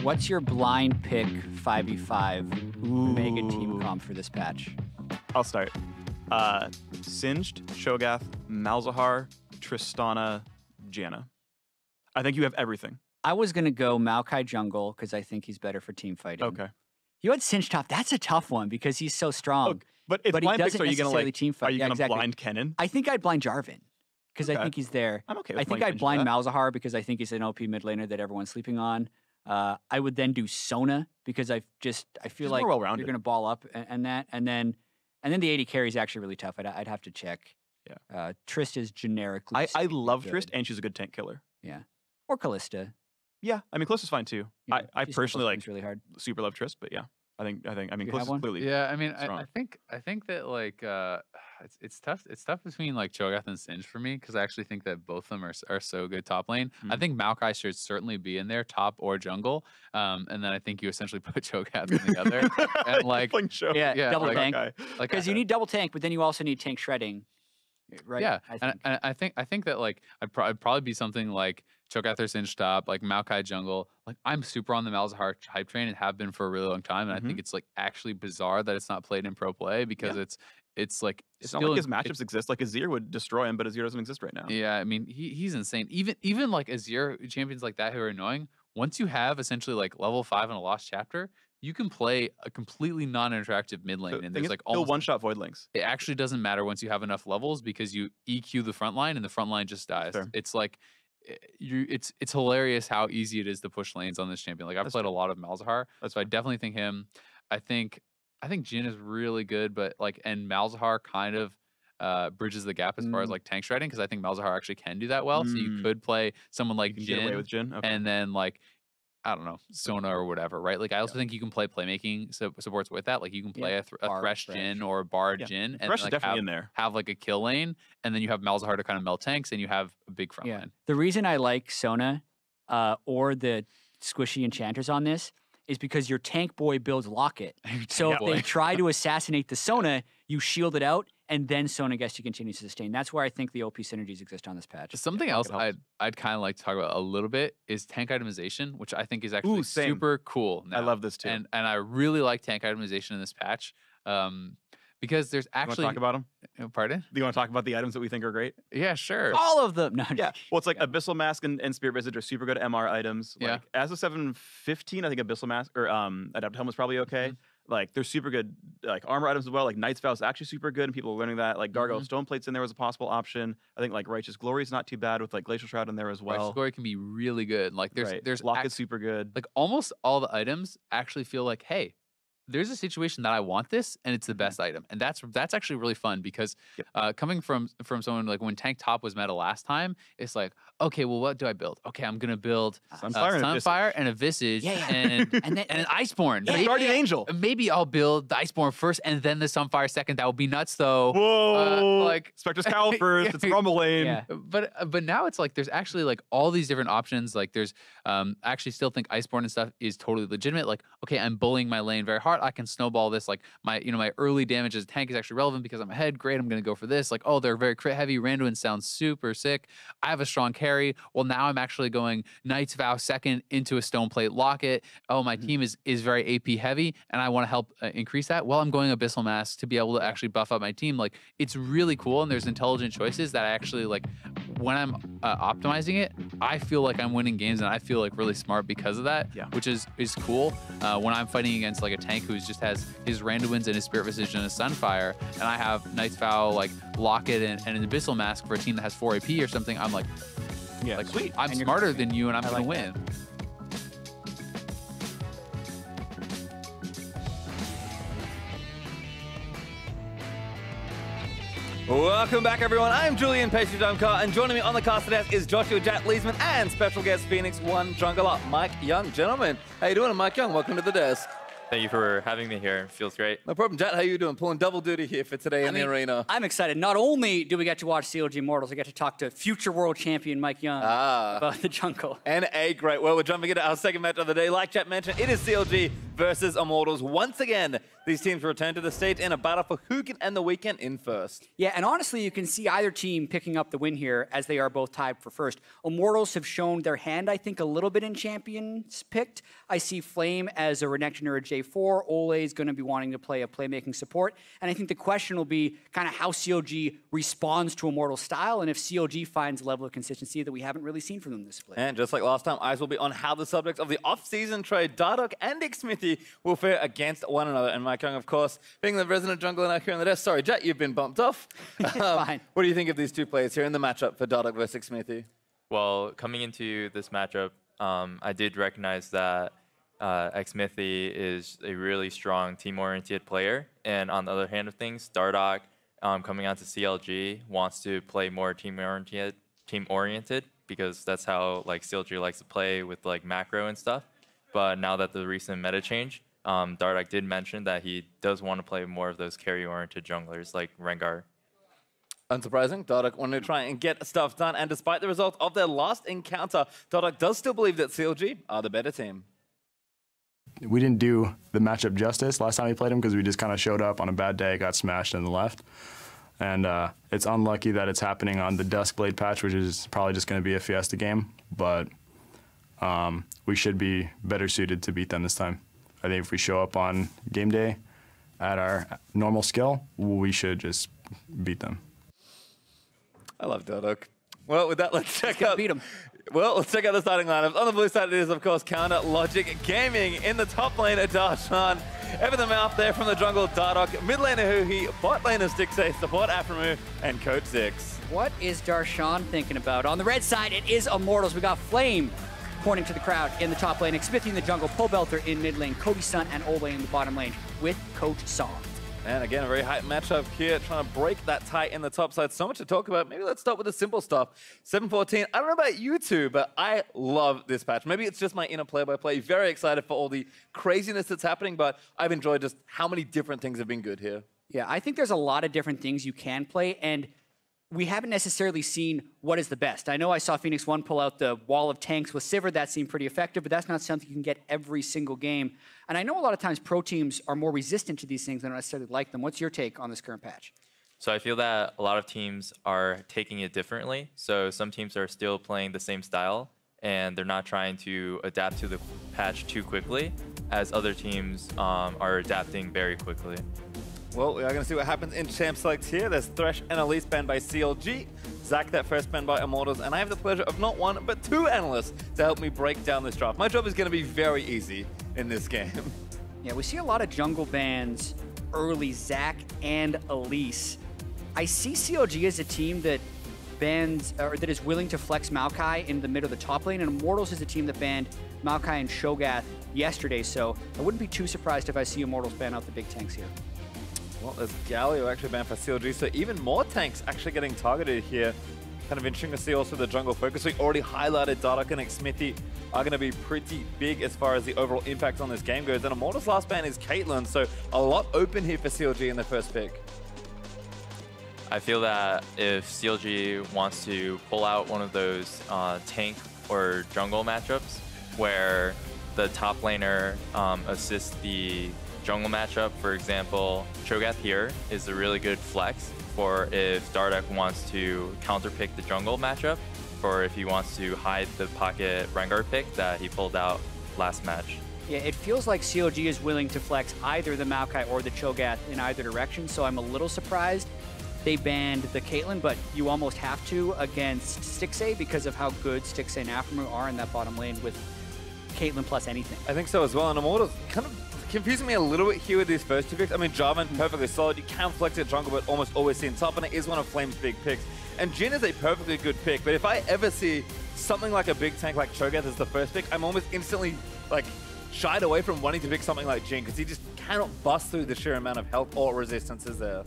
What's your blind pick 5v5 mega team comp for this patch? I'll start. Singed, Cho'Gath, Malzahar, Tristana, Janna. I think you have everything. I was going to go Maokai jungle because I think he's better for team fighting. Okay. You had Singed top. That's a tough one because he's so strong. Oh, but it's blind picks, so are you going to like, team fight. Are you going to exactly. blind Kennen? I think I'd blind Jarvan because I think he's there. I'm okay with I think I'd blind Malzahar because I think he's an OP mid laner that everyone's sleeping on. I would then do Sona because I feel like you're going to ball up and then the AD carry is actually really tough. I'd have to check. Yeah. Trist is generically. I love Trist, and she's a good tank killer. Yeah. Or Callista. Yeah, I mean Callista's fine too. Yeah, I personally like really hard. super love Trist, but yeah, I mean Callista's clearly. Yeah, I mean I think that like it's tough. It's tough between like Cho'Gath and Singed for me because I actually think that both of them are so good top lane. I think Maokai should certainly be in there, top or jungle. And then I think you essentially put Cho'Gath in the other and like double like, tank. Because you need double tank, but then you also need tank shredding. Right. Yeah, I think that like I'd probably be something like Cho'Gath or Singed top, like Maokai jungle. Like I'm super on the Malzahar hype train and have been for a really long time, and I think it's like actually bizarre that it's not played in pro play because it's like it's not like his matchups exist. Like Azir would destroy him, but Azir doesn't exist right now. Yeah, I mean he's insane. Even like Azir champions like that who are annoying. Once you have essentially like level 5 in a lost chapter, you can play a completely non-interactive mid lane, and there's like almost one-shot void links. It actually doesn't matter once you have enough levels because you EQ the front line and the front line just dies. It's like it's hilarious how easy it is to push lanes on this champion. Like I've played a lot of Malzahar, so I definitely think him. I think Jhin is really good, but like and Malzahar kind of bridges the gap as far as like tank shredding because I think Malzahar actually can do that well. So you could play someone like Jhin, get away with Jhin. And then like I don't know, Sona or whatever, right? Like I also think you can play playmaking supports with that. Like you can play a Thresh Jhin or a Bard Jhin, and Thresh like is definitely in there. Have like a kill lane, and then you have Malzahar to kind of melt tanks, and you have a big front line. The reason I like Sona or the squishy enchanters on this is because your tank boy builds Locket. So if they try to assassinate the Sona, you shield it out, and then Sona gets to continue to sustain. That's where I think the OP synergies exist on this patch. Something else I'd kind of like to talk about a little bit is tank itemization, which I think is actually super cool now. I love this too. And I really like tank itemization in this patch. Because there's actually... You want to talk about them? Pardon? Do you want to talk about the items that we think are great? Yeah, sure. All of them. No, yeah. Well, it's like Abyssal Mask and Spirit Visage are super good MR items. Like, as of 7.15, I think Abyssal Mask or Adapted Helm was probably okay. Like they're super good like armor items as well. Like Knight's Vow is actually super good, and people are learning that. Like Gargoyle Stone Plates in there was a possible option. I think like Righteous Glory is not too bad with like Glacial Shroud in there as well. Righteous Glory can be really good. Like there's Lock is super good. Like almost all the items actually feel like, hey, there's a situation that I want this, and it's the best item, and that's actually really fun because coming from someone like when Tank Top was meta last time, it's like, okay, well, what do I build? Okay, I'm gonna build Sunfire and a Visage and an Iceborne. Maybe, Guardian Angel. Maybe I'll build the Iceborne first and then the Sunfire second. That would be nuts, though. Whoa! Like Spectre's Cowl first. It's Rumble Lane. Yeah. But now it's like there's actually like all these different options. Like there's actually still think Iceborne and stuff is totally legitimate. Like okay, I'm bullying my lane very hard. I can snowball this. Like my early damage as a tank is actually relevant because I'm ahead. Great, I'm gonna go for this. Like oh, they're very crit heavy. Randuin sounds super sick. I have a strong carry. Well, now I'm actually going Knight's Vow second into a Stone Plate Locket. Oh, my team is very AP heavy, and I want to help increase that. Well, I'm going Abyssal Mask to be able to actually buff up my team. Like it's really cool, and there's intelligent choices that I actually like. When I'm optimizing it, I feel like I'm winning games, and I feel like really smart because of that, which is cool. When I'm fighting against like a tank who's just has his Randuins and his Spirit Visage and his Sunfire, and I have Knight's Vow, like Locket and an Abyssal Mask for a team that has 4 AP or something, I'm like, like sweet, I'm smarter than you, and I'm gonna win. Welcome back, everyone. I'm Julian Pastry Dunkar, and joining me on the cast today is Joshua Jack Leesman and special guest Phoenix One jungler Mike Young. Gentlemen, how you doing? Mike Young, welcome to the desk. Thank you for having me here. It feels great. No problem. Jet, how you doing? Pulling double duty here for today in the arena. I'm excited. Not only do we get to watch CLG Immortals, I get to talk to future world champion Mike Young about the jungle. And a great, well, we're jumping into our second match of the day. Like Jet mentioned, it is CLG versus Immortals. Once again, these teams return to the stage in a battle for who can end the weekend in first. Yeah, and honestly, you can see either team picking up the win here as they are both tied for first. Immortals have shown their hand, I think, a little bit in champions picked. I see Flame as a Renekton or a J4. Olleh is going to be wanting to play a playmaking support. And I think the question will be kind of how CLG responds to Immortals' style and if CLG finds a level of consistency that we haven't really seen from them this split. And just like last time, eyes will be on how the subjects of the off-season trade, Dardoch and Xmithie, will fare against one another. And Mike Young, of course, being the resident jungler now here on the desk. Sorry, Jet, you've been bumped off. Fine. What do you think of these two players here in the matchup for Dardoch versus Xmithie? Well, coming into this matchup, I did recognize that Xmithie is a really strong team-oriented player. And on the other hand of things, Dardoch, coming out to CLG, wants to play more team-oriented because that's how like CLG likes to play with like macro and stuff. But now that the recent meta change, Dardoch did mention that he does want to play more of those carry-oriented junglers like Rengar. Unsurprising, Dardoch wanted to try and get stuff done, and despite the result of their last encounter, Dardoch does still believe that CLG are the better team. We didn't do the matchup justice last time we played him because we just kind of showed up on a bad day, got smashed in the left. And it's unlucky that it's happening on the Duskblade patch, which is probably just going to be a Fiesta game, but we should be better suited to beat them this time. I think if we show up on game day at our normal skill, we should just beat them. I love Dardoch. Well, with that, let's check out. Beat 'em. Well, let's check out the starting lineups. On the blue side, it is, of course, Counter Logic Gaming. In the top lane, Darshan. Ever the mouth there from the jungle, Dardoch. Mid laner, Huhi. Bot laner, Stixxay. Support, aphromoo. And Coach 6. What is Darshan thinking about? On the red side, it is Immortals. We got Flame pointing to the crowd in the top lane. Xmithie in the jungle. Pobelter in mid lane. Cody Sun and Olleh in the bottom lane with Coach Sun. And again, a very hype matchup here, trying to break that tie in the top side. So much to talk about. Maybe let's start with the simple stuff. 7-14. I don't know about you two, but I love this patch. Maybe it's just my inner play-by-play. Very excited for all the craziness that's happening, but I've enjoyed just how many different things have been good here. Yeah, I think there's a lot of different things you can play, and we haven't necessarily seen what is the best. I know I saw Phoenix 1 pull out the wall of tanks with Sivir. That seemed pretty effective, but that's not something you can get every single game. And I know a lot of times pro teams are more resistant to these things than necessarily like them. What's your take on this current patch? So I feel that a lot of teams are taking it differently. So some teams are still playing the same style, and they're not trying to adapt to the patch too quickly, as other teams are adapting very quickly. Well, we are going to see what happens in Champ Select here. There's Thresh and Elise banned by CLG. Zach, that first banned by Immortals. And I have the pleasure of not one, but two analysts to help me break down this draft. My job is going to be very easy in this game. Yeah, we see a lot of jungle bans early, Zach and Elise. I see CLG as a team that bans, or that is willing to flex Maokai in the mid of the top lane, and Immortals is a team that banned Maokai and Cho'Gath yesterday, so I wouldn't be too surprised if I see Immortals ban out the big tanks here. Well, there's Galio actually banned for CLG, so even more tanks actually getting targeted here. Kind of interesting to see also the jungle focus. We already highlighted Dardoch and Xmithie are going to be pretty big as far as the overall impact on this game goes. And Immortals' last ban is Caitlyn, so a lot open here for CLG in the first pick. I feel that if CLG wants to pull out one of those tank or jungle matchups where the top laner assists the jungle matchup, for example, Cho'Gath here is a really good flex for if Dardoch wants to counterpick the jungle matchup, or if he wants to hide the pocket Rengar pick that he pulled out last match. Yeah, it feels like CLG is willing to flex either the Maokai or the Cho'Gath in either direction, so I'm a little surprised they banned the Caitlyn, but you almost have to against Stixxay because of how good Stixxay and aphromoo are in that bottom lane with Caitlyn plus anything. I think so as well, and Immortals kind of confusing me a little bit here with these first two picks. I mean, Jarvan, perfectly solid. You can flex at jungle, but almost always seen top, and it is one of Flame's big picks. And Jhin is a perfectly good pick, but if I ever see something like a big tank like Cho'Gath as the first pick, I'm almost instantly like shied away from wanting to pick something like Jhin, because he just cannot bust through the sheer amount of health or resistance is there.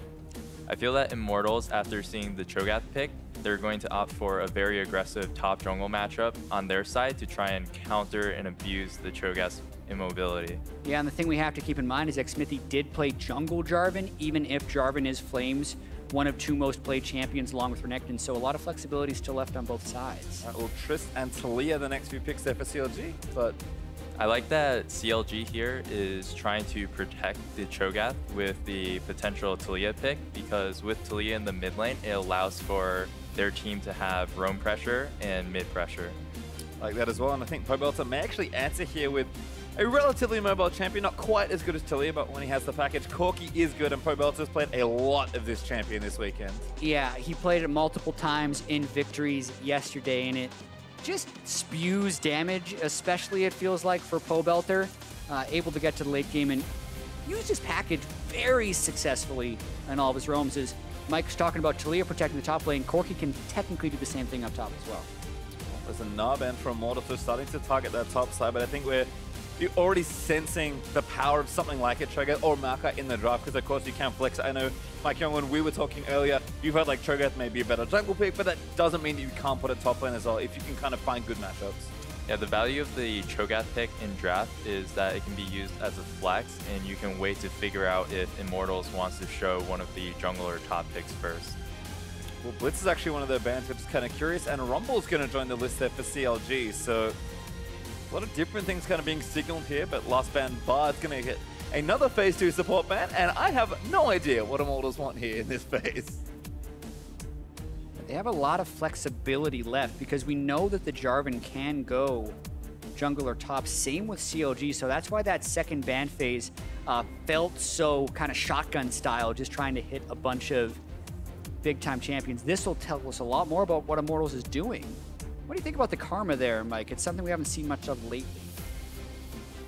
I feel that Immortals, after seeing the Cho'Gath pick, they're going to opt for a very aggressive top jungle matchup on their side to try and counter and abuse the Cho'Gath's immobility. Yeah, and the thing we have to keep in mind is Xmithie did play jungle Jarvan, even if Jarvan is Flames, one of 2 most played champions along with Renekton, so a lot of flexibility still left on both sides. Well, Trist and Taliyah, the next few picks there for CLG, but I like that CLG here is trying to protect the Cho'Gath with the potential Taliyah pick, because with Taliyah in the mid lane, it allows for their team to have roam pressure and mid pressure. Like that as well, and I think Pobelter may actually answer here with a relatively mobile champion, not quite as good as Taliyah, but when he has the package, Corki is good, and Pobelter's played a lot of this champion this weekend. Yeah, he played it multiple times in victories yesterday, and it just spews damage, especially it feels like for Pobelter, able to get to the late game and use his package very successfully in all of his roams. As Mike's talking about Taliyah protecting the top lane, Corki can technically do the same thing up top as well. There's a nub and from Immortals starting to target that top side, but I think you're already sensing the power of something like a Cho'Gath or Marka in the draft, because of course you can flex. I know, Mike Young, when we were talking earlier, you've heard like Cho'Gath may be a better jungle pick, but that doesn't mean that you can't put a top lane as well if you can kind of find good matchups. Yeah, the value of the Cho'Gath pick in draft is that it can be used as a flex, and you can wait to figure out if Immortals wants to show one of the jungle or top picks first. Well, Blitz is actually one of their bans, which is kind of curious, and Rumble's going to join the list there for CLG, so a lot of different things kind of being signaled here, but last ban Bard's going to get another phase 2 support ban, and I have no idea what Immortals want here in this phase. They have a lot of flexibility left because we know that the Jarvan can go jungle or top, same with CLG, so that's why that second ban phase felt so kind of shotgun style, just trying to hit a bunch of big-time champions. This will tell us a lot more about what Immortals is doing. What do you think about the Karma there, Mike? It's something we haven't seen much of lately.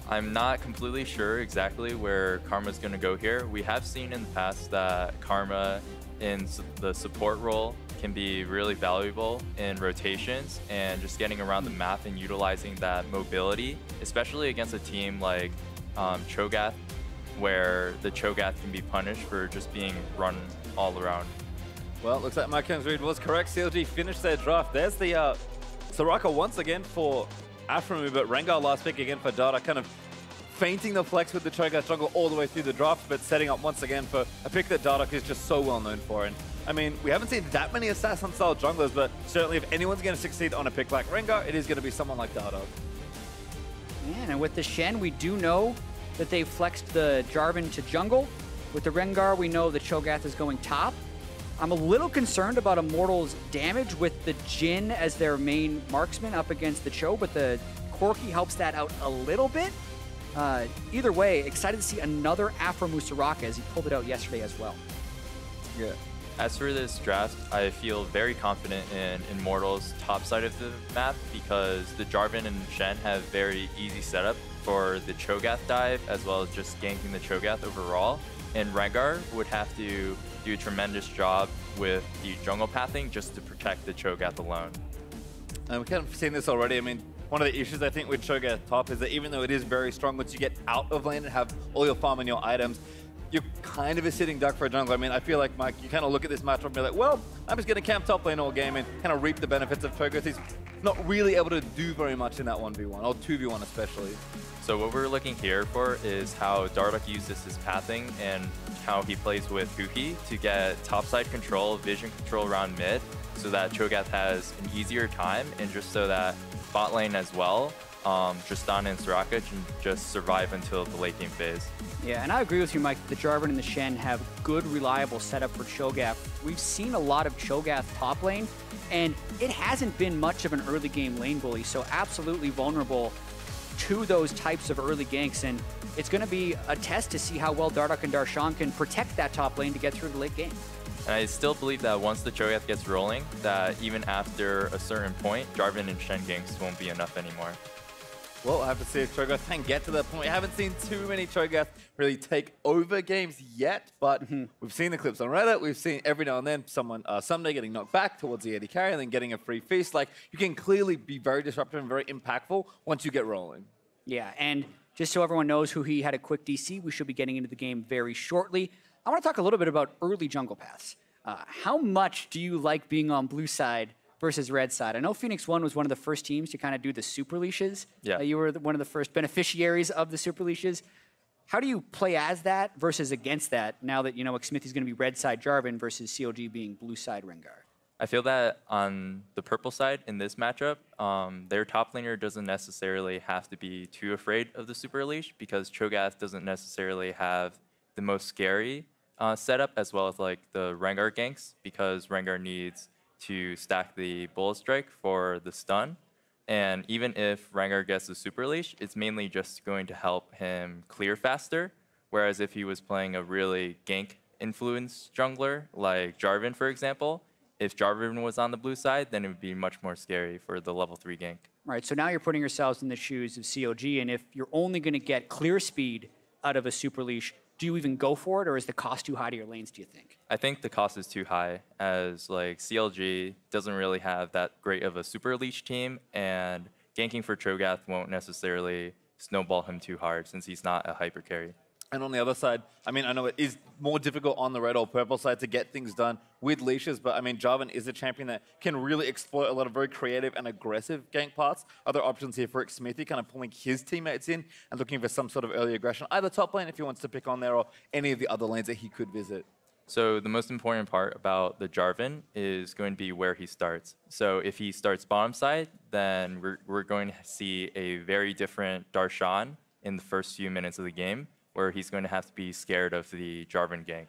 I'm not completely sure exactly where Karma's going to go here. We have seen in the past that Karma in the support role can be really valuable in rotations and just getting around the map and utilizing that mobility, especially against a team like Cho'Gath, where the Cho'Gath can be punished for just being run all around. Well, it looks like Mike Young's read was correct. CLG finished their draft. There's the Soraka once again for aphromoo, but Rengar last pick again for Dardoch, kind of feinting the flex with the Cho'Gath jungle all the way through the draft, but setting up once again for a pick that Dardoch is just so well known for. And I mean, we haven't seen that many assassin-style junglers, but certainly if anyone's going to succeed on a pick like Rengar, it is going to be someone like Dardoch. Man, and with the Shen, we do know that they flexed the Jarvan to jungle. With the Rengar, we know the Cho'Gath is going top. I'm a little concerned about Immortals' damage with the Jhin as their main marksman up against the Cho, but the Corki helps that out a little bit. Either way, excited to see another aphromoo Soraka as he pulled it out yesterday as well. Yeah. As for this draft, I feel very confident in Immortals' top side of the map because the Jarvan and Shen have very easy setup for the Cho'Gath dive as well as just ganking the Cho'Gath overall. And Rengar would have to do a tremendous job with the jungle pathing just to protect the Cho'Gath alone. We've kind of seen this already. I mean, one of the issues I think with Cho'Gath top is that even though it is very strong, once you get out of lane and have all your farm and your items, you're kind of a sitting duck for a jungle. I mean, I feel like, Mike, you kind of look at this matchup and be like, well, I'm just going to camp top lane all game and kind of reap the benefits of Cho'Gath. He's not really able to do very much in that 1v1, or 2v1 especially. So what we're looking here for is how Dardoch uses his pathing and how he plays with Huhi to get topside control, vision control around mid, so that Cho'Gath has an easier time, and just so that bot lane as well, Tristana and Soraka can just survive until the late game phase. Yeah, and I agree with you, Mike. The Jarvan and the Shen have good, reliable setup for Cho'Gath. We've seen a lot of Cho'Gath top lane, and it hasn't been much of an early game lane bully, so absolutely vulnerable to those types of early ganks, and it's going to be a test to see how well Dardoch and Darshan can protect that top lane to get through the late game. And I still believe that once the Cho'Gath gets rolling, that even after a certain point, Jarvan and Shen ganks won't be enough anymore. Well, I have to see if Cho'Gath can get to that point. We haven't seen too many Cho'Gath really take over games yet, but we've seen the clips on Reddit. We've seen every now and then someone someday getting knocked back towards the AD carry and then getting a free feast. Like, you can clearly be very disruptive and very impactful once you get rolling. Yeah, and just so everyone knows, Huhi had a quick DC. We should be getting into the game very shortly. I want to talk a little bit about early jungle paths. How much do you like being on blue side versus red side? I know Phoenix 1 was one of the first teams to kind of do the super leashes. Yeah. You were one of the first beneficiaries of the super leashes. How do you play as that versus against that now that, you know, Xmithie's going to be red side Jarvan versus CLG being blue side Rengar? I feel that on the purple side in this matchup, their top laner doesn't necessarily have to be too afraid of the super leash because Cho'Gath doesn't necessarily have the most scary setup as well as like the Rengar ganks because Rengar needs to stack the bullet strike for the stun. And even if Rengar gets the super leash, it's mainly just going to help him clear faster. Whereas if he was playing a really gank influenced jungler like Jarvan, for example, if Jarvan was on the blue side, then it would be much more scary for the level 3 gank. Right, so now you're putting yourselves in the shoes of CLG, and if you're only going to get clear speed out of a super leash, do you even go for it, or is the cost too high to your lanes, do you think? I think the cost is too high, as like CLG doesn't really have that great of a super leash team, and ganking for Cho'Gath won't necessarily snowball him too hard since he's not a hyper carry. And on the other side, I mean, I know it is more difficult on the red or purple side to get things done with leashes, but I mean, Jarvan is a champion that can really exploit a lot of very creative and aggressive gank paths. Other options here for Xmithie, kind of pulling his teammates in and looking for some sort of early aggression, either top lane if he wants to pick on there or any of the other lanes that he could visit. So the most important part about the Jarvan is going to be where he starts. So if he starts bottom side, then we're going to see a very different Darshan in the first few minutes of the game, where he's going to have to be scared of the Jarvan gank.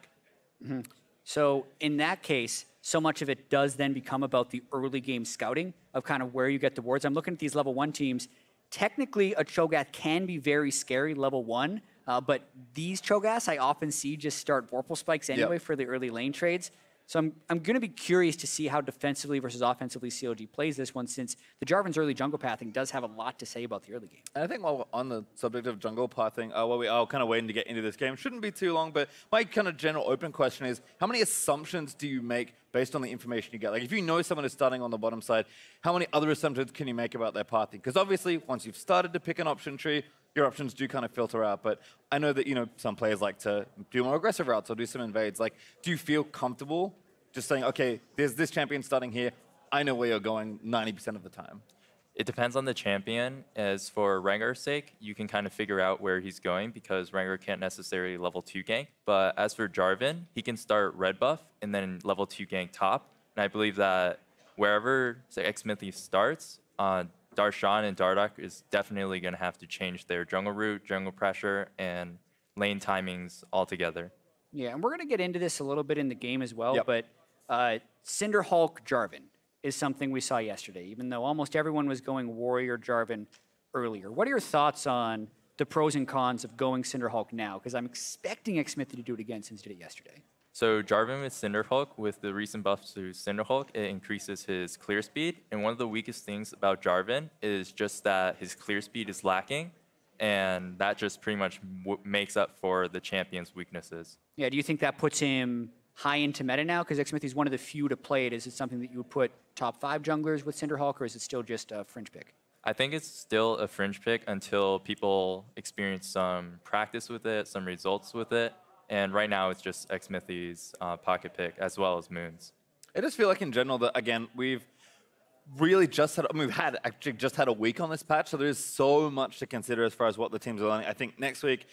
Mm-hmm. So in that case, so much of it does then become about the early game scouting of kind of where you get the wards. I'm looking at these level 1 teams. Technically, a Cho'Gath can be very scary level 1, but these Cho'Gaths I often see just start Vorpal spikes anyway for the early lane trades. So I'm going to be curious to see how defensively versus offensively CLG plays this one, since the Jarvan's early jungle pathing does have a lot to say about the early game. And I think while we're on the subject of jungle pathing, while we are kind of waiting to get into this game, shouldn't be too long, but my kind of general open question is, how many assumptions do you make based on the information you get? Like, if you know someone is starting on the bottom side, how many other assumptions can you make about their pathing? Because obviously, once you've started to pick an option tree, your options do kind of filter out. But I know that, you know, some players like to do more aggressive routes or do some invades. Like, do you feel comfortable just saying, okay, there's this champion starting here, I know where you're going 90% of the time? It depends on the champion. As for Rengar's sake, you can kind of figure out where he's going because Rengar can't necessarily level 2 gank. But as for Jarvan, he can start red buff and then level 2 gank top. And I believe that wherever, say, Xmithie starts, Darshan and Dardoch is definitely going to have to change their jungle route, jungle pressure, and lane timings altogether. Yeah, and we're going to get into this a little bit in the game as well, but Cinder Hulk Jarvan is something we saw yesterday, even though almost everyone was going Warrior Jarvan earlier. What are your thoughts on the pros and cons of going Cinder Hulk now? Because I'm expecting Xmithie to do it again since he did it yesterday. So Jarvan with Cinder Hulk, with the recent buffs to Cinder Hulk, it increases his clear speed. And one of the weakest things about Jarvan is just that his clear speed is lacking. And that just pretty much makes up for the champion's weaknesses. Yeah, do you think that puts him high into meta now? Because Xmithie's one of the few to play it. Is it something that you would put top 5 junglers with Cinder Hulk, or is it still just a fringe pick? I think it's still a fringe pick until people experience some practice with it, some results with it. And right now it's just Xmithie's pocket pick as well as Moon's. I just feel like in general that, again, we've really just had, I mean, we've had actually just had a week on this patch, so there is so much to consider as far as what the teams are learning. I think next week,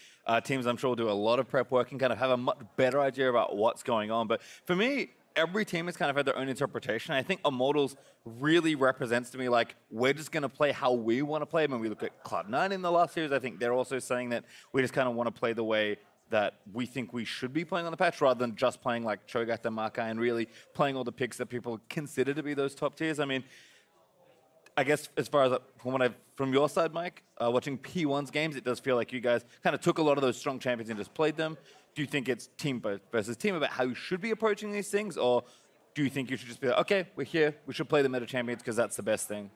teams I'm sure will do a lot of prep work and kind of have a much better idea about what's going on. But for me, every team has kind of had their own interpretation. I think Immortals really represents to me like, we're just going to play how we want to play. When we look at Cloud9 in the last series, I think they're also saying that we just kind of want to play the way that we think we should be playing on the patch, rather than just playing like Cho'Gath and Makai and really playing all the picks that people consider to be those top tiers. I mean, I guess as far as from your side, Mike, watching P1's games, it does feel like you guys kind of took a lot of those strong champions and just played them. Do you think it's team versus team about how you should be approaching these things, or do you think you should just be like, okay, we're here, we should play the meta champions because that's the best thing?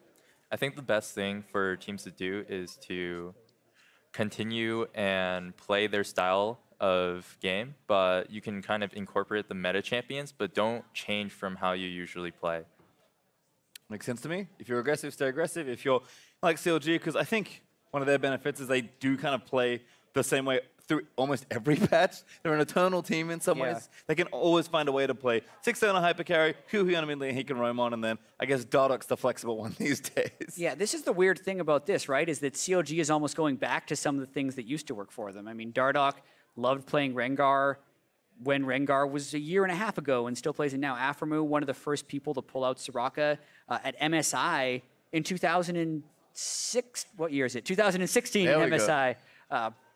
I think the best thing for teams to do is to continue and play their style of game, but you can kind of incorporate the meta champions, but don't change from how you usually play. Makes sense to me. If you're aggressive, stay aggressive. If you're like CLG, because I think one of their benefits is they do kind of play the same way through almost every patch. They're an eternal team in some ways. They can always find a way to play. Stixxay on a hyper carry, Huhi on a mid lane he can roam on, and then I guess Dardoch's the flexible one these days. Yeah, this is the weird thing about this, right? Is that CLG is almost going back to some of the things that used to work for them. I mean, Dardoch loved playing Rengar when Rengar was a year and a half ago and still plays it now. aphromoo, one of the first people to pull out Soraka at MSI in 2006. What year is it? 2016 at MSI.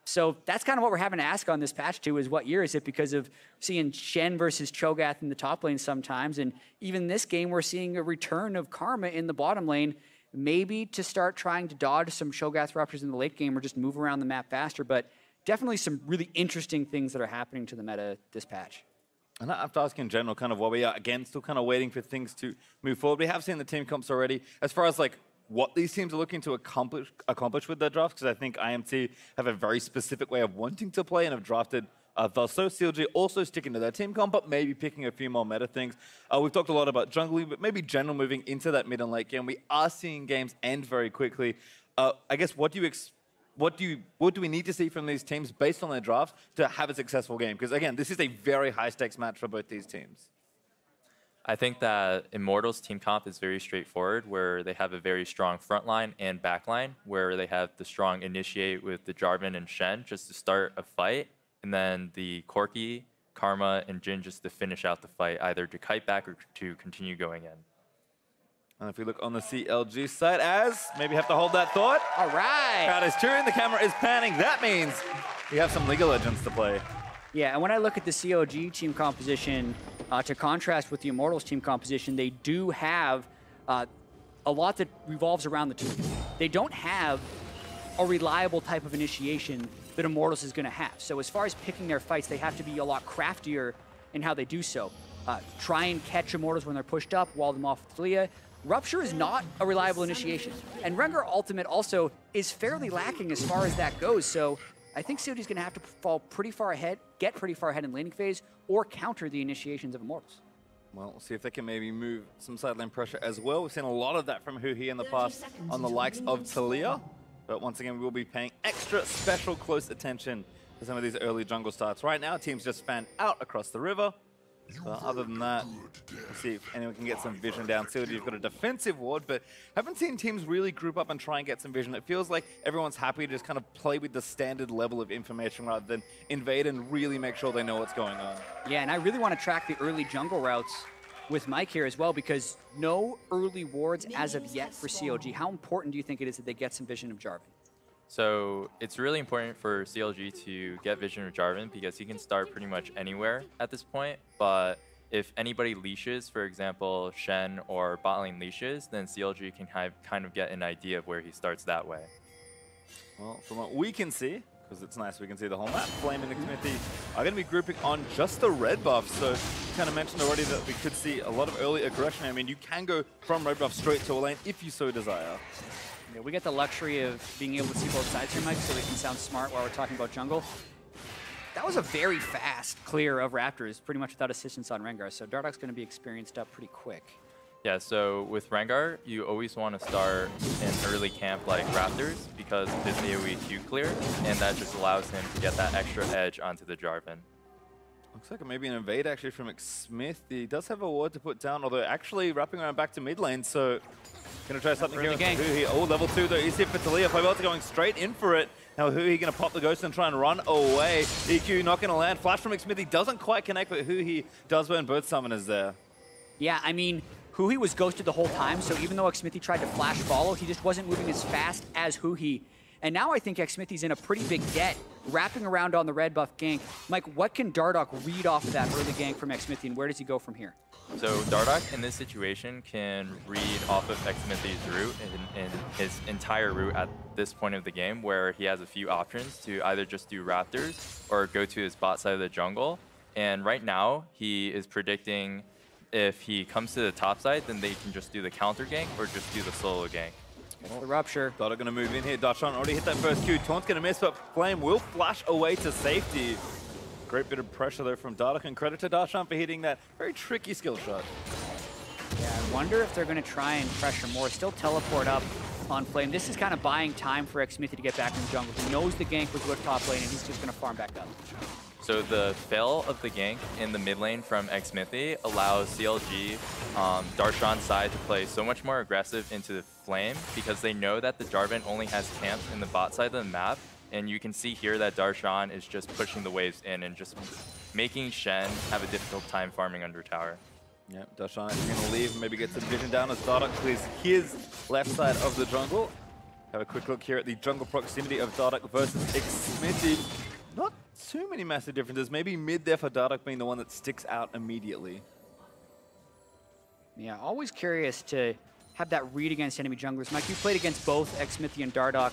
So that's kind of what we're having to ask on this patch too, is what year is it, because of seeing Shen versus Cho'Gath in the top lane sometimes. And even this game, we're seeing a return of Karma in the bottom lane, maybe to start trying to dodge some Cho'Gath ruptures in the late game or just move around the map faster. But definitely some really interesting things that are happening to the meta this patch. And I have to ask in general kind of what we are, again, still kind of waiting for things to move forward. We have seen the team comps already. As far as like what these teams are looking to accomplish with their drafts, because I think IMT have a very specific way of wanting to play and have drafted thus. So CLG also sticking to their team comp, but maybe picking a few more meta things. We've talked a lot about jungling, but maybe general moving into that mid and late game. We are seeing games end very quickly. I guess what do we need to see from these teams based on their draft to have a successful game? Because again, this is a very high stakes match for both these teams. I think that Immortals team comp is very straightforward, where they have a very strong front line and back line, where they have the strong initiate with the Jarvan and Shen just to start a fight, and then the Corki, Karma, and Jhin just to finish out the fight, either to kite back or to continue going in. And if we look on the CLG side, as maybe have to hold that thought. All right. Crowd is cheering, the camera is panning. That means we have some League of Legends to play. Yeah, and when I look at the CLG team composition, to contrast with the Immortals team composition, they do have a lot that revolves around the two. They don't have a reliable type of initiation that Immortals is going to have. So as far as picking their fights, they have to be a lot craftier in how they do so. Try and catch Immortals when they're pushed up, wall them off with Taliyah. Rupture is not a reliable initiation. And Rengar Ultimate also is fairly lacking as far as that goes. So I think CLG is going to have to fall pretty far ahead, get pretty far ahead in laning phase, or counter the initiations of Immortals. Well, we'll see if they can maybe move some side lane pressure as well. We've seen a lot of that from Huhi in the past on the likes of Taliyah. But once again, we will be paying extra special close attention to some of these early jungle starts. Right now, teams just fan out across the river. So other than that, let's see if anyone can get some vision down. CLG, you've got a defensive ward, but haven't seen teams really group up and try and get some vision. It feels like everyone's happy to just kind of play with the standard level of information rather than invade and really make sure they know what's going on. Yeah, and I really want to track the early jungle routes with Mike here as well, because no early wards as of yet for CLG. How important do you think it is that they get some vision of Jarvan? So it's really important for CLG to get vision of Jarvan because he can start pretty much anywhere at this point. But if anybody leashes, for example, Shen or bot lane leashes, then CLG can kind of get an idea of where he starts that way. Well, from what we can see, because it's nice we can see the whole map, Flame and Xmithie are going to be grouping on just the red buff. So you kind of mentioned already that we could see a lot of early aggression. I mean, you can go from red buff straight to a lane if you so desire. Yeah, we get the luxury of being able to see both sides here, Mike, so we can sound smart while we're talking about jungle. That was a very fast clear of Raptors, pretty much without assistance on Rengar, so Dardoch's going to be experienced up pretty quick. Yeah, so with Rengar, you always want to start in early camp like Raptors because of his AoE Q clear, and that just allows him to get that extra edge onto the Jarvan. Looks like maybe an invade actually from Xmithie. He does have a ward to put down, although actually wrapping around back to mid lane, so gonna try something here with Huhi. Oh, level 2 though, easy for Taliyah. Pobelter going straight in for it. Now Huhi gonna pop the ghost and try and run away. EQ not gonna land. Flash from Xmithie doesn't quite connect, but Huhi does burn both summoners there. Yeah, I mean, Huhi was ghosted the whole time, so even though Xmithie tried to flash follow, he just wasn't moving as fast as Huhi. And now I think Xmithie's in a pretty big debt, wrapping around on the red buff gank. Mike, what can Dardoch read off of that early gank from Xmithie, and where does he go from here? So Dardoch in this situation can read off of Xmithie's route in his entire route at this point of the game, where he has a few options to either just do Raptors or go to his bot side of the jungle. And right now, he is predicting if he comes to the top side, then they can just do the counter gank or just do the solo gank. The rupture. Dardoch gonna move in here. Darshan already hit that first Q. Taunt's gonna miss, but Flame will flash away to safety. Great bit of pressure though from Dardoch, and credit to Darshan for hitting that very tricky skill shot. Yeah, I wonder if they're gonna try and pressure more. Still teleport up on Flame. This is kind of buying time for Xmithie to get back in the jungle. He knows the gank was with top lane, and he's just going to farm back up. So the fail of the gank in the mid lane from Xmithie allows CLG, Darshan's side to play so much more aggressive into the Flame because they know that the Jarvan only has camps in the bot side of the map. And you can see here that Darshan is just pushing the waves in and just making Shen have a difficult time farming under tower. Yeah, Darshan is going to leave and maybe get some vision down as Dardoch clears his left side of the jungle. Have a quick look here at the jungle proximity of Dardoch versus Xmithie. Not too many massive differences. Maybe mid there for Dardoch being the one that sticks out immediately. Yeah, always curious to have that read against enemy junglers. Mike, you played against both Xmithie and Dardoch.